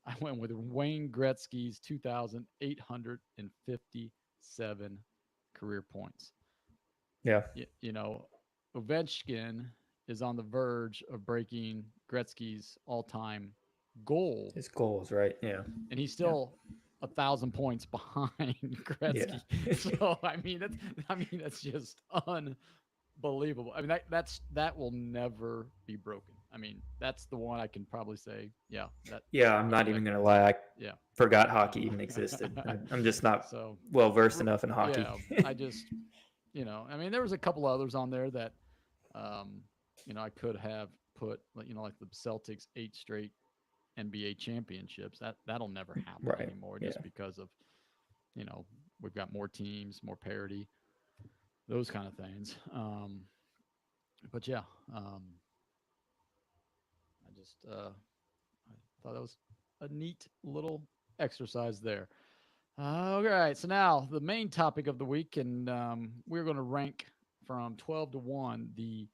I went with Wayne Gretzky's 2,857 career points. yeah, You know, Ovechkin is on the verge of breaking Gretzky's all-time goal, his goals, right? Yeah, and he's yeah, still 1,000 points behind yeah, Gretzky. So that's just unbelievable. I mean that will never be broken. I mean that's the one I can probably say. Yeah, yeah. I'm not even going to lie. I yeah. forgot hockey even existed. I'm just not So well versed enough in hockey. yeah, I just I mean there was a couple others on there that um, I could have put like the Celtics 8 straight NBA championships. That'll never happen Right. anymore Yeah. just because of you know we've got more teams, more parity, those kind of things. But yeah, I thought that was a neat little exercise there. All right, so now the main topic of the week, and we're going to rank from 12 to 1 the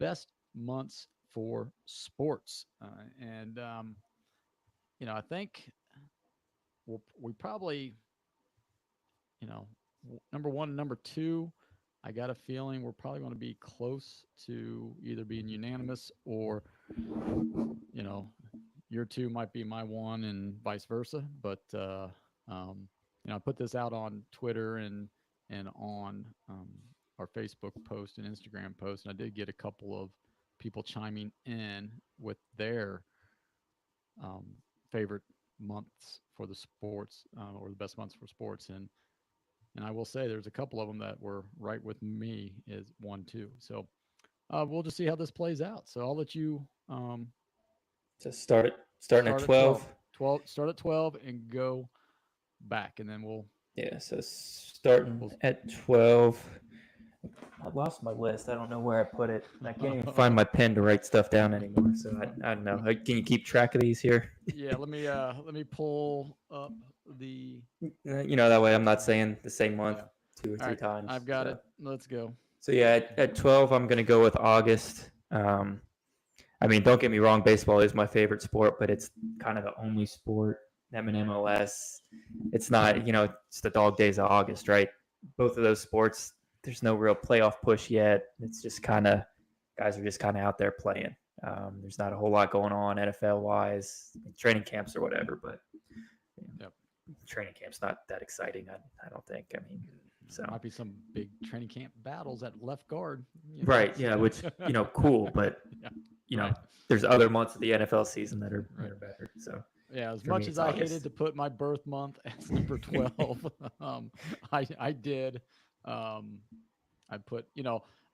best months for sports. And I think we probably, number 1 and number 2, I got a feeling we're probably going to be close to either being unanimous or, you know, your 2 might be my 1 and vice versa. But, I put this out on Twitter and on our Facebook post and Instagram post, and I did get a couple of people chiming in with their um, favorite months for the sports or the best months for sports, and I will say there's a couple of them that were right with me is 1, 2. So we'll just see how this plays out. So I'll let you Just start it. Starting at 12. 12. Start at 12 and go back, and then Yeah, so starting we'll at 12. I lost my list. I don't know where I put it. I can't even find my pen to write stuff down anymore. So I don't know. Can you keep track of these here? Yeah, let me pull up the That way I'm not saying the same month yeah. 2 or All 3 right, times. I've got it. Let's go. So yeah, at 12 I'm gonna go with August. I mean, don't get me wrong, baseball is my favorite sport, but it's kind of the only sport. I'm in MLS. It's not, it's the dog days of August, right? Both of those sports, there's no real playoff push yet. It's just kind of, guys are just kind of out there playing. There's not a whole lot going on NFL wise, training camps or whatever, but Yep. training camp's not that exciting. I don't think. I mean, so might be some big training camp battles at left guard. Right. Yeah. Which, cool, but right. there's other months of the NFL season that are better. So yeah, as much as I hated to put my birth month as number 12, I did. I put,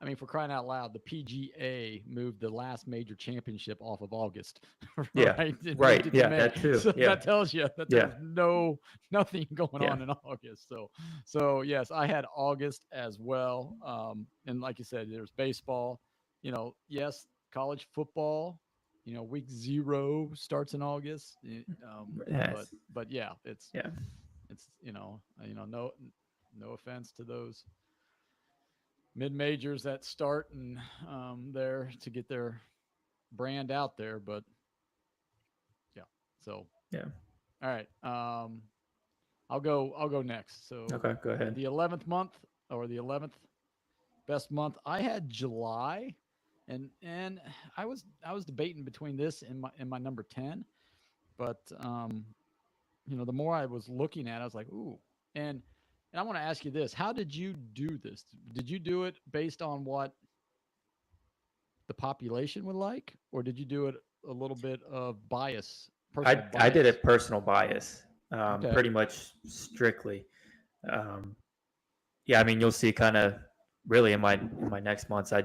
I mean, for crying out loud, the PGA moved the last major championship off of August. Right? Yeah. Right. Yeah. That too. So yeah. that tells you that there's nothing going on in August. So yes, I had August as well. And like you said, there's baseball, yes, college football, week 0 starts in August. Yes. But yeah, it's, Yeah. it's, no offense to those mid majors that start and there to get their brand out there, but yeah. So Yeah. all right. I'll go next. So Okay, go ahead. The 11th month or the 11th best month, I had July, and I was debating between this and my number 10, but the more I was looking at it, I was like, ooh. And I want to ask you this: how did you do this? Did you do it based on what the population would like, or did you do it a little bit of bias, personal bias? I did it personal bias, Okay. pretty much strictly. Yeah, I mean, you'll see kind of really in my next months, I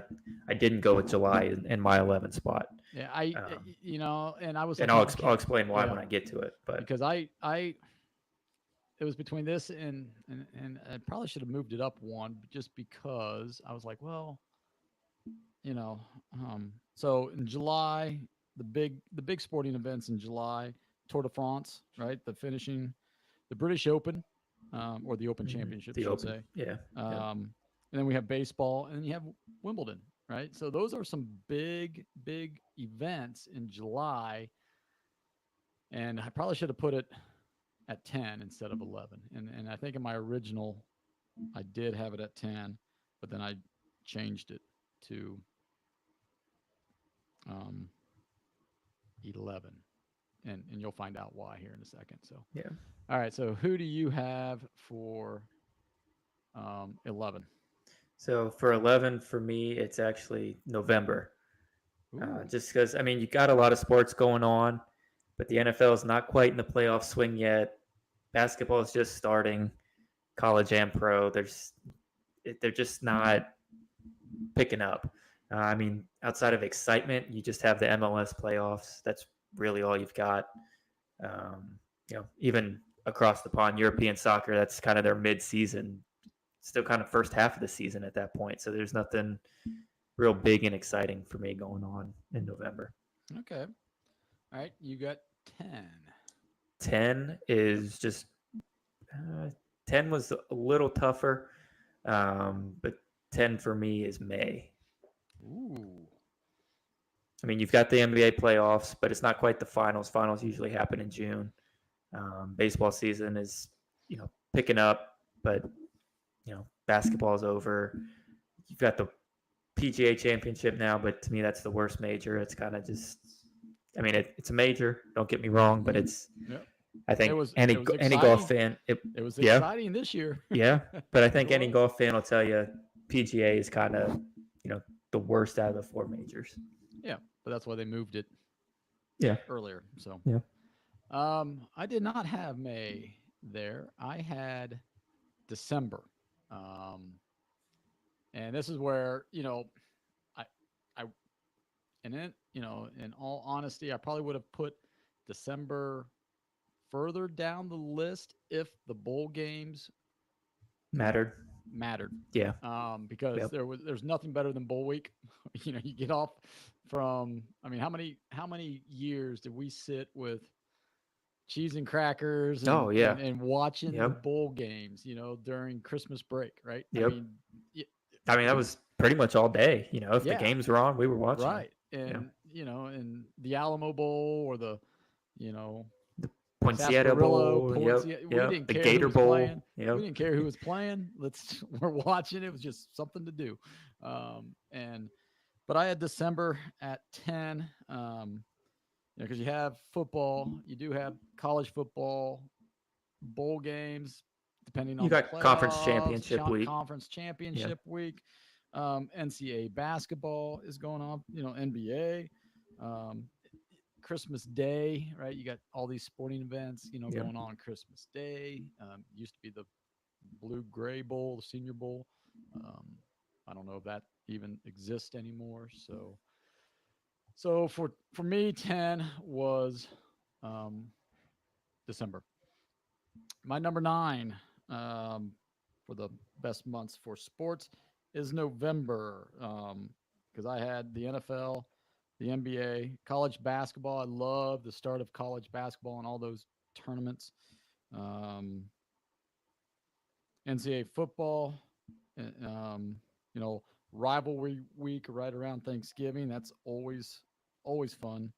didn't go with July in my 11th spot. Yeah, and I was, and I'll explain why when I get to it, but because I it was between this and I probably should have moved it up one just because I was like, well, so in July, the big sporting events in July, Tour de France, right? The British Open, or the Open Championship, say. Yeah. And then we have baseball, and then you have Wimbledon, right? So those are some big events in July, and I probably should have put it at 10 instead of 11. And I think in my original, I did have it at 10, but then I changed it to 11, and you'll find out why here in a second. So yeah. All right. So who do you have for 11? So for 11, for me, it's actually November. Just because, I mean, you got a lot of sports going on, but the NFL is not quite in the playoff swing yet. Basketball is just starting, college and pro. They're just not picking up. I mean, outside of excitement, you just have the MLS playoffs. That's really all you've got. Even across the pond, European soccer, that's kind of their mid-season, still kind of first half of the season at that point. So there's nothing real big and exciting for me going on in November. Okay. All right. You got 10. 10 is just 10 was a little tougher, but 10 for me is May. Ooh. I mean, you've got the NBA playoffs, but it's not quite the finals. Finals usually happen in June. Baseball season is, picking up, but, basketball is over. You've got the PGA championship now, but to me, that's the worst major. It's kind of just, I mean, it's a major, don't get me wrong, but it's, I think any golf fan, it was exciting this year. Yeah. But I think any golf fan will tell you PGA is kind of, the worst out of the 4 majors. Yeah. But that's why they moved it earlier. So, yeah. I did not have May there. I had December. And this is where, I, and then, in all honesty, I probably would have put December further down the list if the bowl games Mattered. mattered. Yeah. Because Yep. there's nothing better than bowl week. You get off from. I mean, how many years did we sit with cheese and crackers Oh yeah. and watching the Yep. bowl games? During Christmas break, right? I Yep. mean, y- I mean, that was pretty much all day. If the yeah, games were on, we were watching them. right. And and the Alamo Bowl or the you know The Poinsettia Sarsaparilla, Bowl. Yep. Poinsettia. We Yep. didn't The care who Gator was playing. Bowl. Yep. We didn't care who was playing. We're watching. It was just something to do. But I had December at 10. Because you have football, you do have college football, bowl games, depending You on the got conference playoffs, championship week. conference Yeah. championship week. NCAA basketball is going on. NBA. Um, Christmas Day, right? You got all these sporting events, Yep. going on Christmas Day. Used to be the Blue Gray Bowl, the Senior Bowl. I don't know if that even exists anymore. So for me, 10 was December. My number 9 for the best months for sports is November, because I had the NFL, the NBA, college basketball. I love the start of college basketball and all those tournaments. Um, NCAA football, um, rivalry week right around Thanksgiving. That's always fun.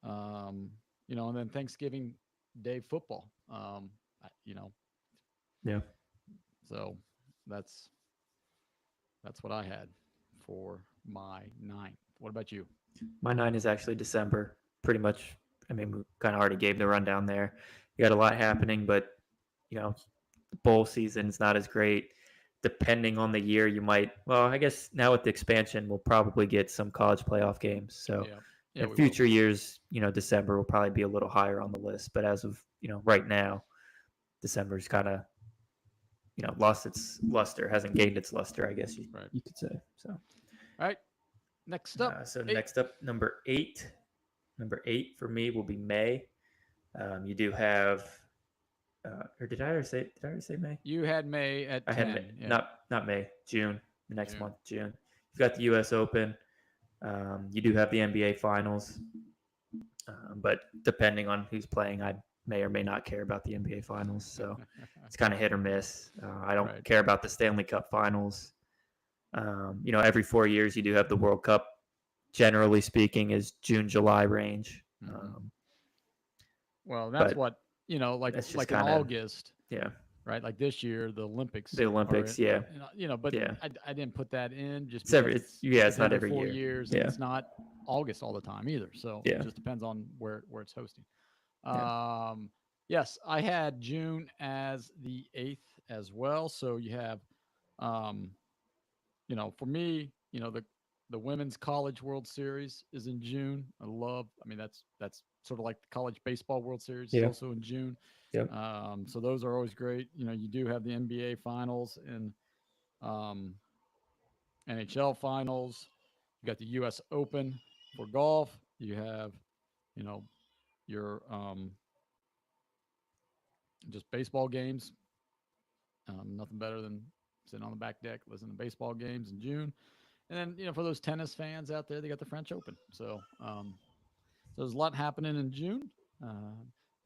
And then Thanksgiving Day football. You know, Yeah. so that's what I had for my 9. What about you? My 9 is actually December. Pretty much. I mean, we kind of already gave the rundown there. You got a lot happening, but the bowl season is not as great. Depending on the year, you might. Well, I guess now with the expansion, we'll probably get some college playoff games. So Yeah, in we future years, December will probably be a little higher on the list. But as of right now, December's kind of lost its luster, hasn't gained its luster, I guess you could say. So all right. Next up. Next up, number 8. Number 8 for me will be May. You do have, or did I already say May? You had May at 10. I had May, yeah. not May, June. The next month, June. You've got the U.S. Open. You do have the NBA Finals. But depending on who's playing, I may or may not care about the NBA Finals. So it's kind of hit or miss. I don't care about the Stanley Cup Finals. Every 4 years you do have the World Cup. Generally speaking, is June, July range. Well, that's what like in August. Yeah. Right, like this year, the Olympics. Yeah. But I didn't put that in just because it's not every 4 year. years, and it's not August all the time either. So it just depends on where it's hosting. Yes, I had June as the 8th as well. So you have, for me, the Women's College World Series is in June. I mean, that's sort of like the College Baseball World Series is also in June. Yep. So those are always great. You do have the NBA Finals and NHL Finals. You got the U.S. Open for golf. You have, your just baseball games. Nothing better than sitting on the back deck listening to baseball games in June. And then, for those tennis fans out there, they got the French Open. So, there's a lot happening in June.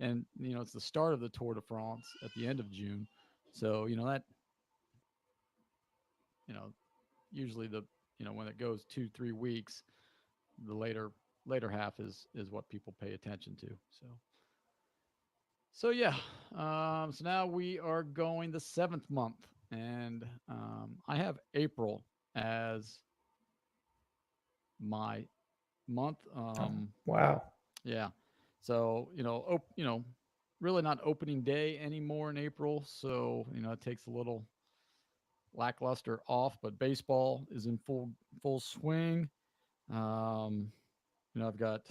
And, it's the start of the Tour de France at the end of June. So, that, usually when it goes 2-3 weeks, the later half is what people pay attention to. So yeah. So now we are going the 7th month, and I have April as my month. Wow. Yeah. So really not opening day anymore in April. So it takes a little lackluster off, but baseball is in full swing. You've got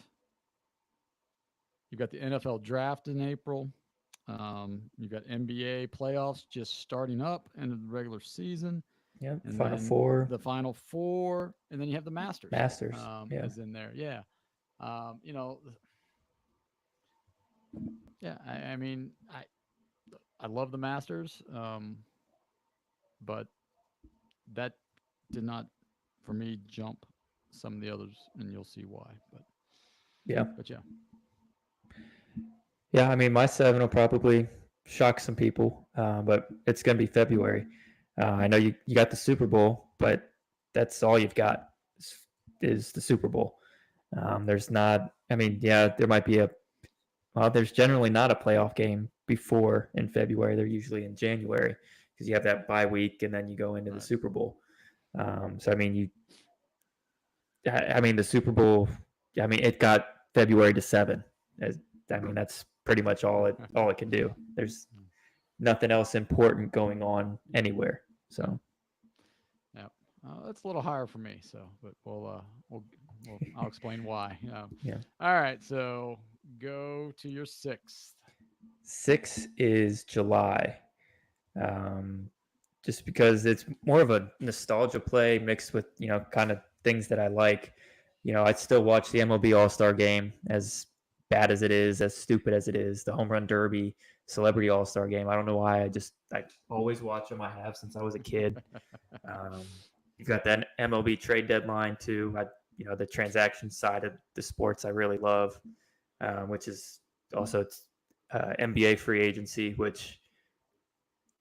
the NFL draft in April. You've got NBA playoffs just starting up into the regular season. Yeah, and Final Four. The Final Four, and then you have the Masters. Masters, is in there. Yeah. Yeah, I mean, I love the Masters, but that did not, for me, jump some of the others, and you'll see why. Yeah. But yeah, Yeah, I mean, my seven will probably shock some people, but it's going to be February. I know you got the Super Bowl, but that's all you've got is the Super Bowl. There's not, I mean, yeah, there might be there's generally not a playoff game before in February. They're usually in January because you have that bye week and then you go into the right. Super Bowl. So, I mean, I mean, the Super Bowl, I mean, it got February to 7. I mean, that's pretty much all it can do. There's nothing else important going on anywhere. Yeah, So yeah. That's a little higher for me. So, but I'll explain why. yeah, All right. So go to your sixth. 6 is July. Um, just because it's more of a nostalgia play mixed with kind of things that I like. I still watch the MLB All Star Game, as bad as it is, as stupid as it is. The Home Run Derby, Celebrity All Star Game. I don't know why. I always watch them. I have since I was a kid. Um, you've got that MLB trade deadline too. The transaction side of the sports I really love, which is also NBA free agency, which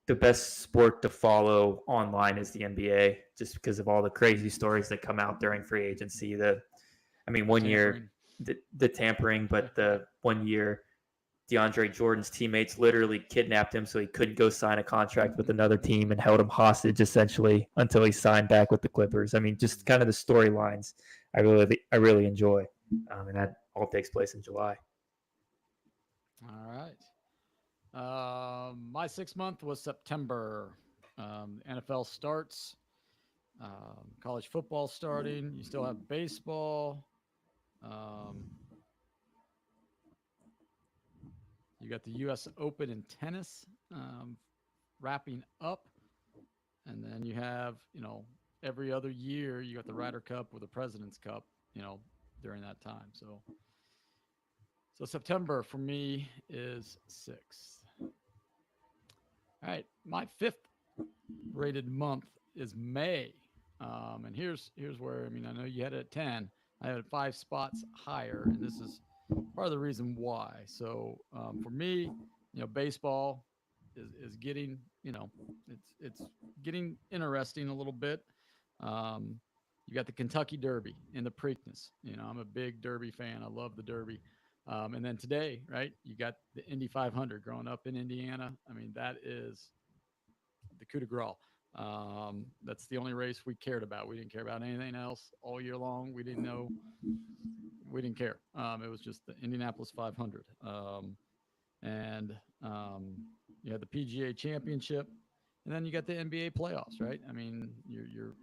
the best sport to follow online is the NBA, just because of all the crazy stories that come out during free agency. I mean, one year Tampering. the tampering, but the one year DeAndre Jordan's teammates literally kidnapped him so he couldn't go sign a contract with another team and held him hostage essentially until he signed back with the Clippers. I mean, just kind of the storylines I really enjoy, and that all takes place in July. All right. My 6 month was September. NFL starts. College football starting. You still have baseball. Um, you got the U.S. Open in tennis wrapping up, and then you have every other year you got the Ryder Cup or the President's Cup. During that time. So September for me is sixth. All right, my fifth rated month is May. And here's where I know you had it at 10. I had it 5 spots higher, and this is part of the reason why. So for me, baseball is getting it's getting interesting a little bit. Um, you got the Kentucky Derby and the Preakness. I'm a big Derby fan. I love the Derby. And then today, right, you got the Indy 500. Growing up in Indiana, I mean that is the coup de grace. That's the only race we cared about. We didn't care about anything else all year long. We didn't know. We didn't care. It was just the Indianapolis 500. And you had the PGA Championship, and then you got the NBA playoffs, right? I mean, you're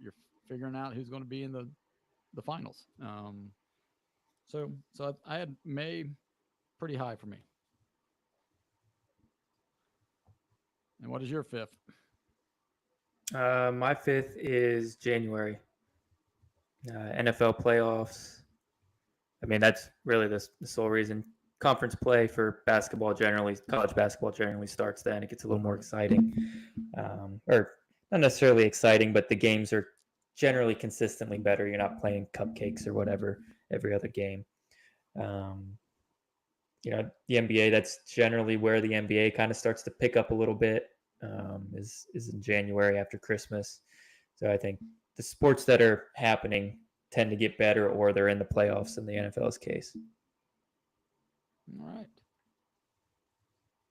figuring out who's going to be in the finals. So I had May pretty high for me. And what is your fifth? My fifth is January. NFL playoffs. I mean, that's really the sole reason. Conference play for basketball generally, college basketball generally starts then. It gets a little more exciting, or not necessarily exciting, but the games are generally consistently better. You're not playing cupcakes or whatever every other game. Um, the NBA. That's generally where the NBA kind of starts to pick up a little bit. Is in January after Christmas. So I think the sports that are happening tend to get better, or they're in the playoffs in the NFL's case. All right.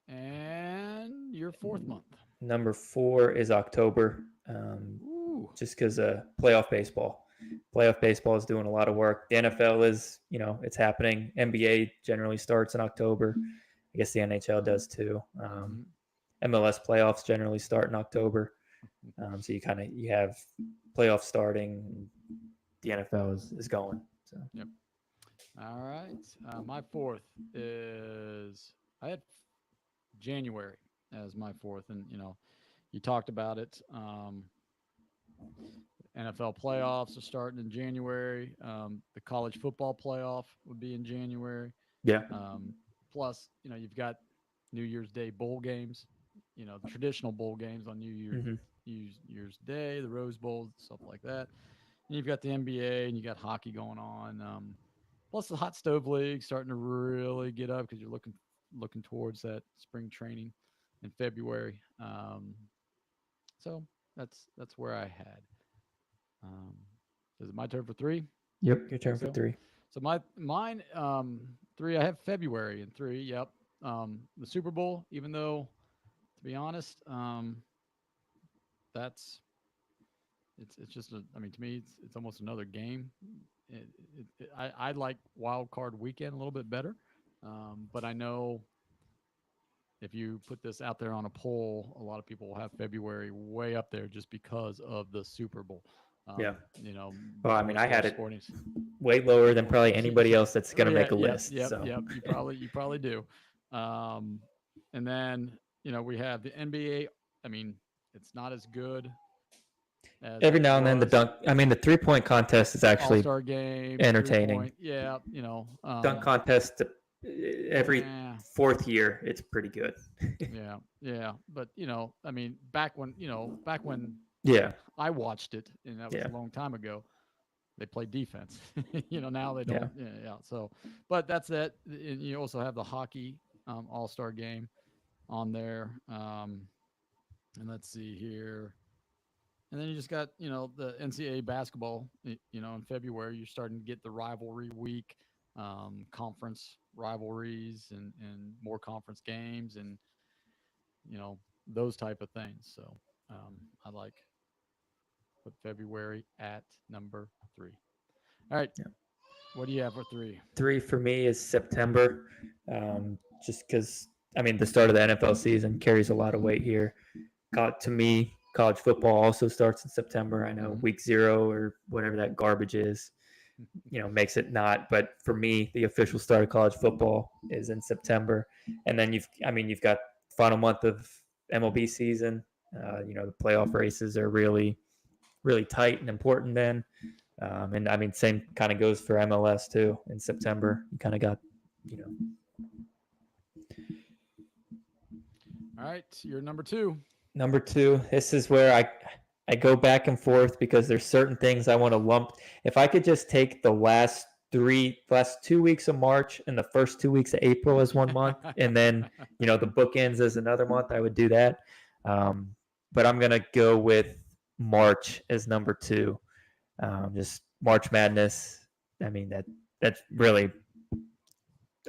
And your fourth month. Number 4 is October, just because playoff baseball. Playoff baseball is doing a lot of work. The NFL is, it's happening. NBA generally starts in October. I guess the NHL does too. MLS playoffs generally start in October. So you have playoffs starting. The NFL is going. So. Yep. All right. My fourth is I had January as my fourth, and you talked about it. NFL playoffs are starting in January. The college football playoff would be in January. Yeah. plus, you've got New Year's Day bowl games, the traditional bowl games on New Year's Day, the Rose Bowl, stuff like that. And you've got the NBA and you got hockey going on. Plus the hot stove league starting to really get up because you're looking towards that spring training in February. So that's where I had. Um, is it my turn for three? Yep, your I think turn for so. three. So mine three. I have February in three. Yep. The Super Bowl. Even though, to be honest, that's it's just a. I mean, to me, it's almost another game. I like Wild Card Weekend a little bit better, but I know if you put this out there on a poll, a lot of people will have February way up there just because of the Super Bowl. Yeah. You know, Well, I mean, I had it sporting. way lower than probably anybody else that's going to make a Yep, list. yep, So. yep. You probably do. And then we have the NBA. I mean, it's not as good as Every it now and then the was. dunk. I mean, the 3-point contest is actually All-Star game, entertaining. 3-point. Yeah, Dunk contest every yeah, fourth year, it's pretty good. yeah. But I mean, back when Yeah, I watched it, and that was yeah, a long time ago. They play defense. Now they yeah. don't. Yeah. So, but that's it. And you also have the hockey All-Star game on there. And let's see here. And then you just got, the NCAA basketball, in February, you're starting to get the rivalry week, conference rivalries and more conference games and, those type of things. So I like put February at number three. All right. Yeah. What do you have for three? 3 for me is September, just because, I mean, the start of the NFL season carries a lot of weight here. To me, college football also starts in September. I know week 0 or whatever that garbage is, makes it not. But for me, the official start of college football is in September. And then you've got final month of MLB season. The playoff races are really, really tight and important then. And I mean, same kind of goes for MLS too. In September, you kind of got, All right, you're number two. Number 2. This is where I go back and forth because there's certain things I want to lump. If I could just take the last 2 weeks of March and the first 2 weeks of April as one month, and then the bookends as another month, I would do that. But I'm gonna go with March as number 2. Just March Madness. I mean that's really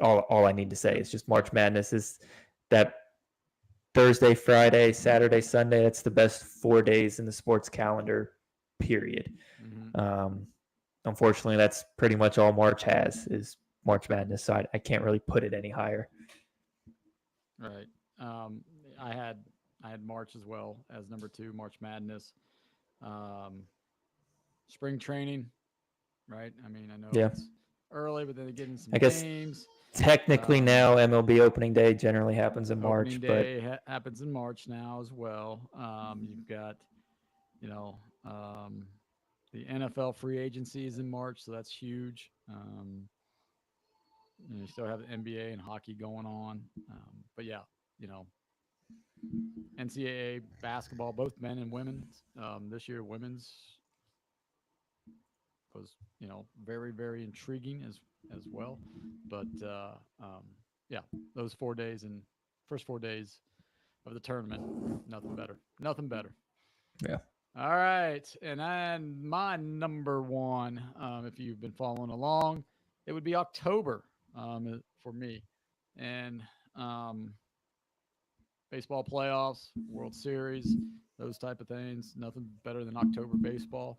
all I need to say is just March Madness is that Thursday, Friday, Saturday, Sunday. That's the best 4 days in the sports calendar, period. Unfortunately, that's pretty much all March has is March Madness. So I can't really put it any higher. Right. I had March as well as number 2, March Madness. Spring training, right? I mean, I know it's early, but then they're getting some games. Technically now MLB opening day generally happens in March. Opening day happens in March now as well. You've got, the NFL free agency is in March, so that's huge. You still have the NBA and hockey going on. But yeah, NCAA basketball, both men and women's. This year, women's was very, very intriguing as well. But yeah, those 4 days and first 4 days of the tournament, nothing better. Yeah. All right, and then my number one, if you've been following along, it would be October for me, and baseball playoffs, World Series, those type of things. Nothing better than October baseball.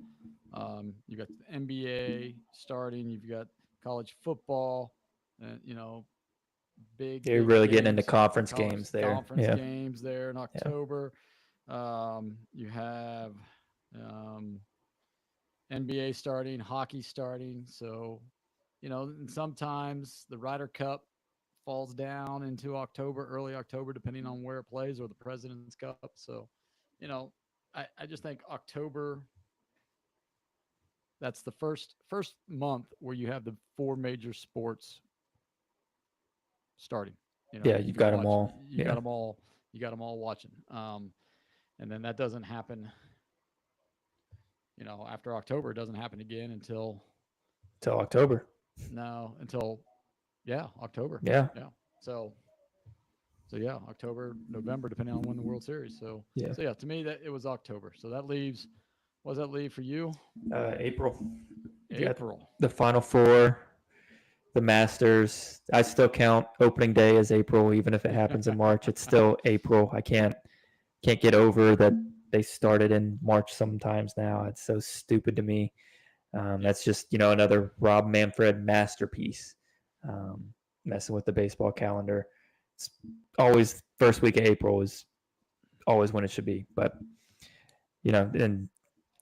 You got the NBA starting. You've got college football. Big. You're really games, getting into conference games there. Conference games there in October. You have NBA starting, hockey starting. So, and sometimes the Ryder Cup falls down into October, early October, depending on where it plays, or the President's Cup. So, I just think October, that's the first month where you have the 4 major sports starting. You know, Yeah, you you've can got them watch. all. You got Yeah, them all. You got them all watching. And then that doesn't happen. You know, after October, it doesn't happen again until till October. no, until yeah, October. Yeah, Yeah. So yeah, October, November, depending on when the World Series. yeah. So yeah, to me that it was October. So that leaves. What does that leave for you? April. You got April. the Final Four, the Masters. I still count opening day as April, even if it happens in March. It's still April. I can't get over that they started in March sometimes now. It's so stupid to me. That's just another Rob Manfred masterpiece. Messing with the baseball calendar. It's always first week of April is always when it should be. But and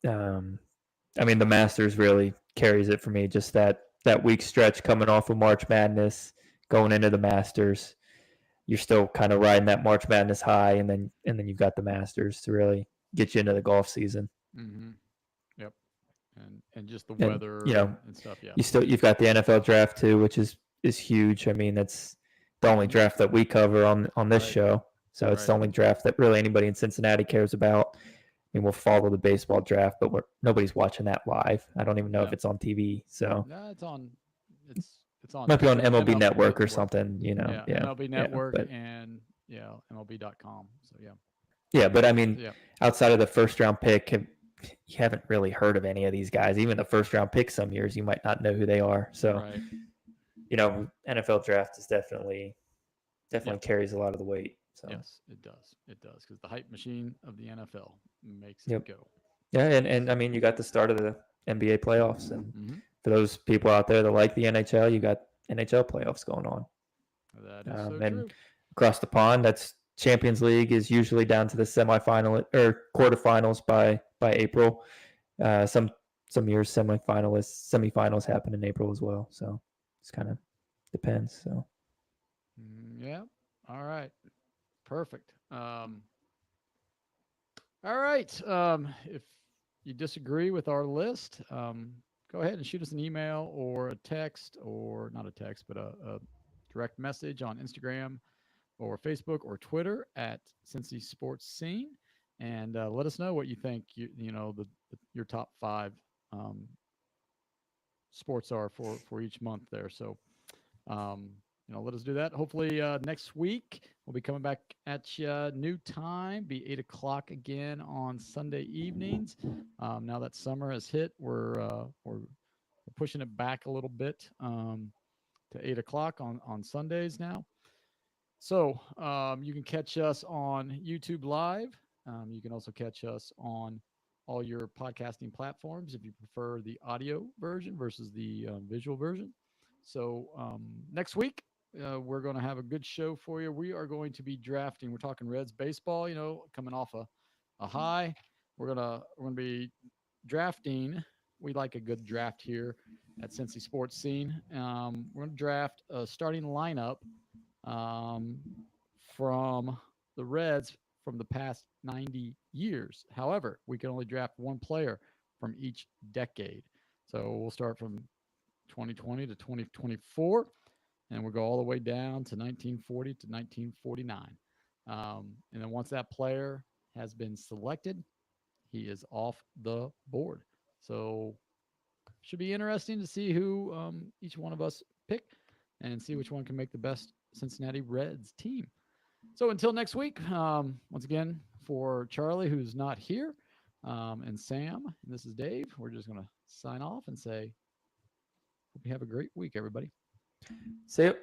I mean the Masters really carries it for me. Just that week stretch coming off of March Madness, going into the Masters. You're still kind of riding that March Madness high, and then you've got the Masters to really get you into the golf season. Mm-hmm. Yep. And just the And weather and stuff. Yeah. you've got the NFL draft too, which is huge. I mean, that's the only Mm-hmm. draft that we cover on this Right. show. So it's Right. the only draft that really anybody in Cincinnati cares about. I mean, we'll follow the baseball draft, but nobody's watching that live. I don't even know if No. it's on TV. So No, it's on. It's on might be on MLB MLB Network or Network. something. Yeah, MLB Network But and yeah, MLB.com. So yeah. yeah, but I mean, Yeah. outside of the first round pick, you haven't really heard of any of these guys. Even the first round pick, some years you might not know who they are. So Right. NFL draft is definitely Yeah. carries a lot of the weight. So Yes, it does. It does because the hype machine of the NFL makes it yep. go. Yeah, and I mean, you got the start of the NBA playoffs, and Mm-hmm. for those people out there that like the NHL, you got NHL playoffs going on. That is so And true. across the pond, that's Champions League is usually down to the semifinal or quarterfinals by April. Some years semifinals happen in April as well. So it's kind of depends. So Yeah. All right. Perfect. All right. If you disagree with our list, go ahead and shoot us an email or a text, or not a text, but a direct message on Instagram or Facebook or Twitter at Cincy Sports Scene, and let us know what you think. Your top five um, sports are for each month there. So um, let us do that. Hopefully next week we'll be coming back at you new time, be 8 o'clock again on Sunday evenings. Now that summer has hit, we're pushing it back a little bit to 8 o'clock on Sundays now. So you can catch us on YouTube Live. You can also catch us on all your podcasting platforms if you prefer the audio version versus the visual version. So next week, we're going to have a good show for you. We are going to be drafting. We're talking Reds baseball. Coming off a high. We're gonna be drafting. We like a good draft here at Cincy Sports Scene. We're going to draft a starting lineup um, from the Reds from the past 90 years. However, we can only draft one player from each decade. So we'll start from 2020 to 2024, and we'll go all the way down to 1940 to 1949. And then once that player has been selected, he is off the board. So should be interesting to see who each one of us pick and see which one can make the best Cincinnati Reds team. So until next week, once again, for Charlie, who's not here, and Sam, and this is Dave, we're just going to sign off and say, hope you have a great week, everybody. see you.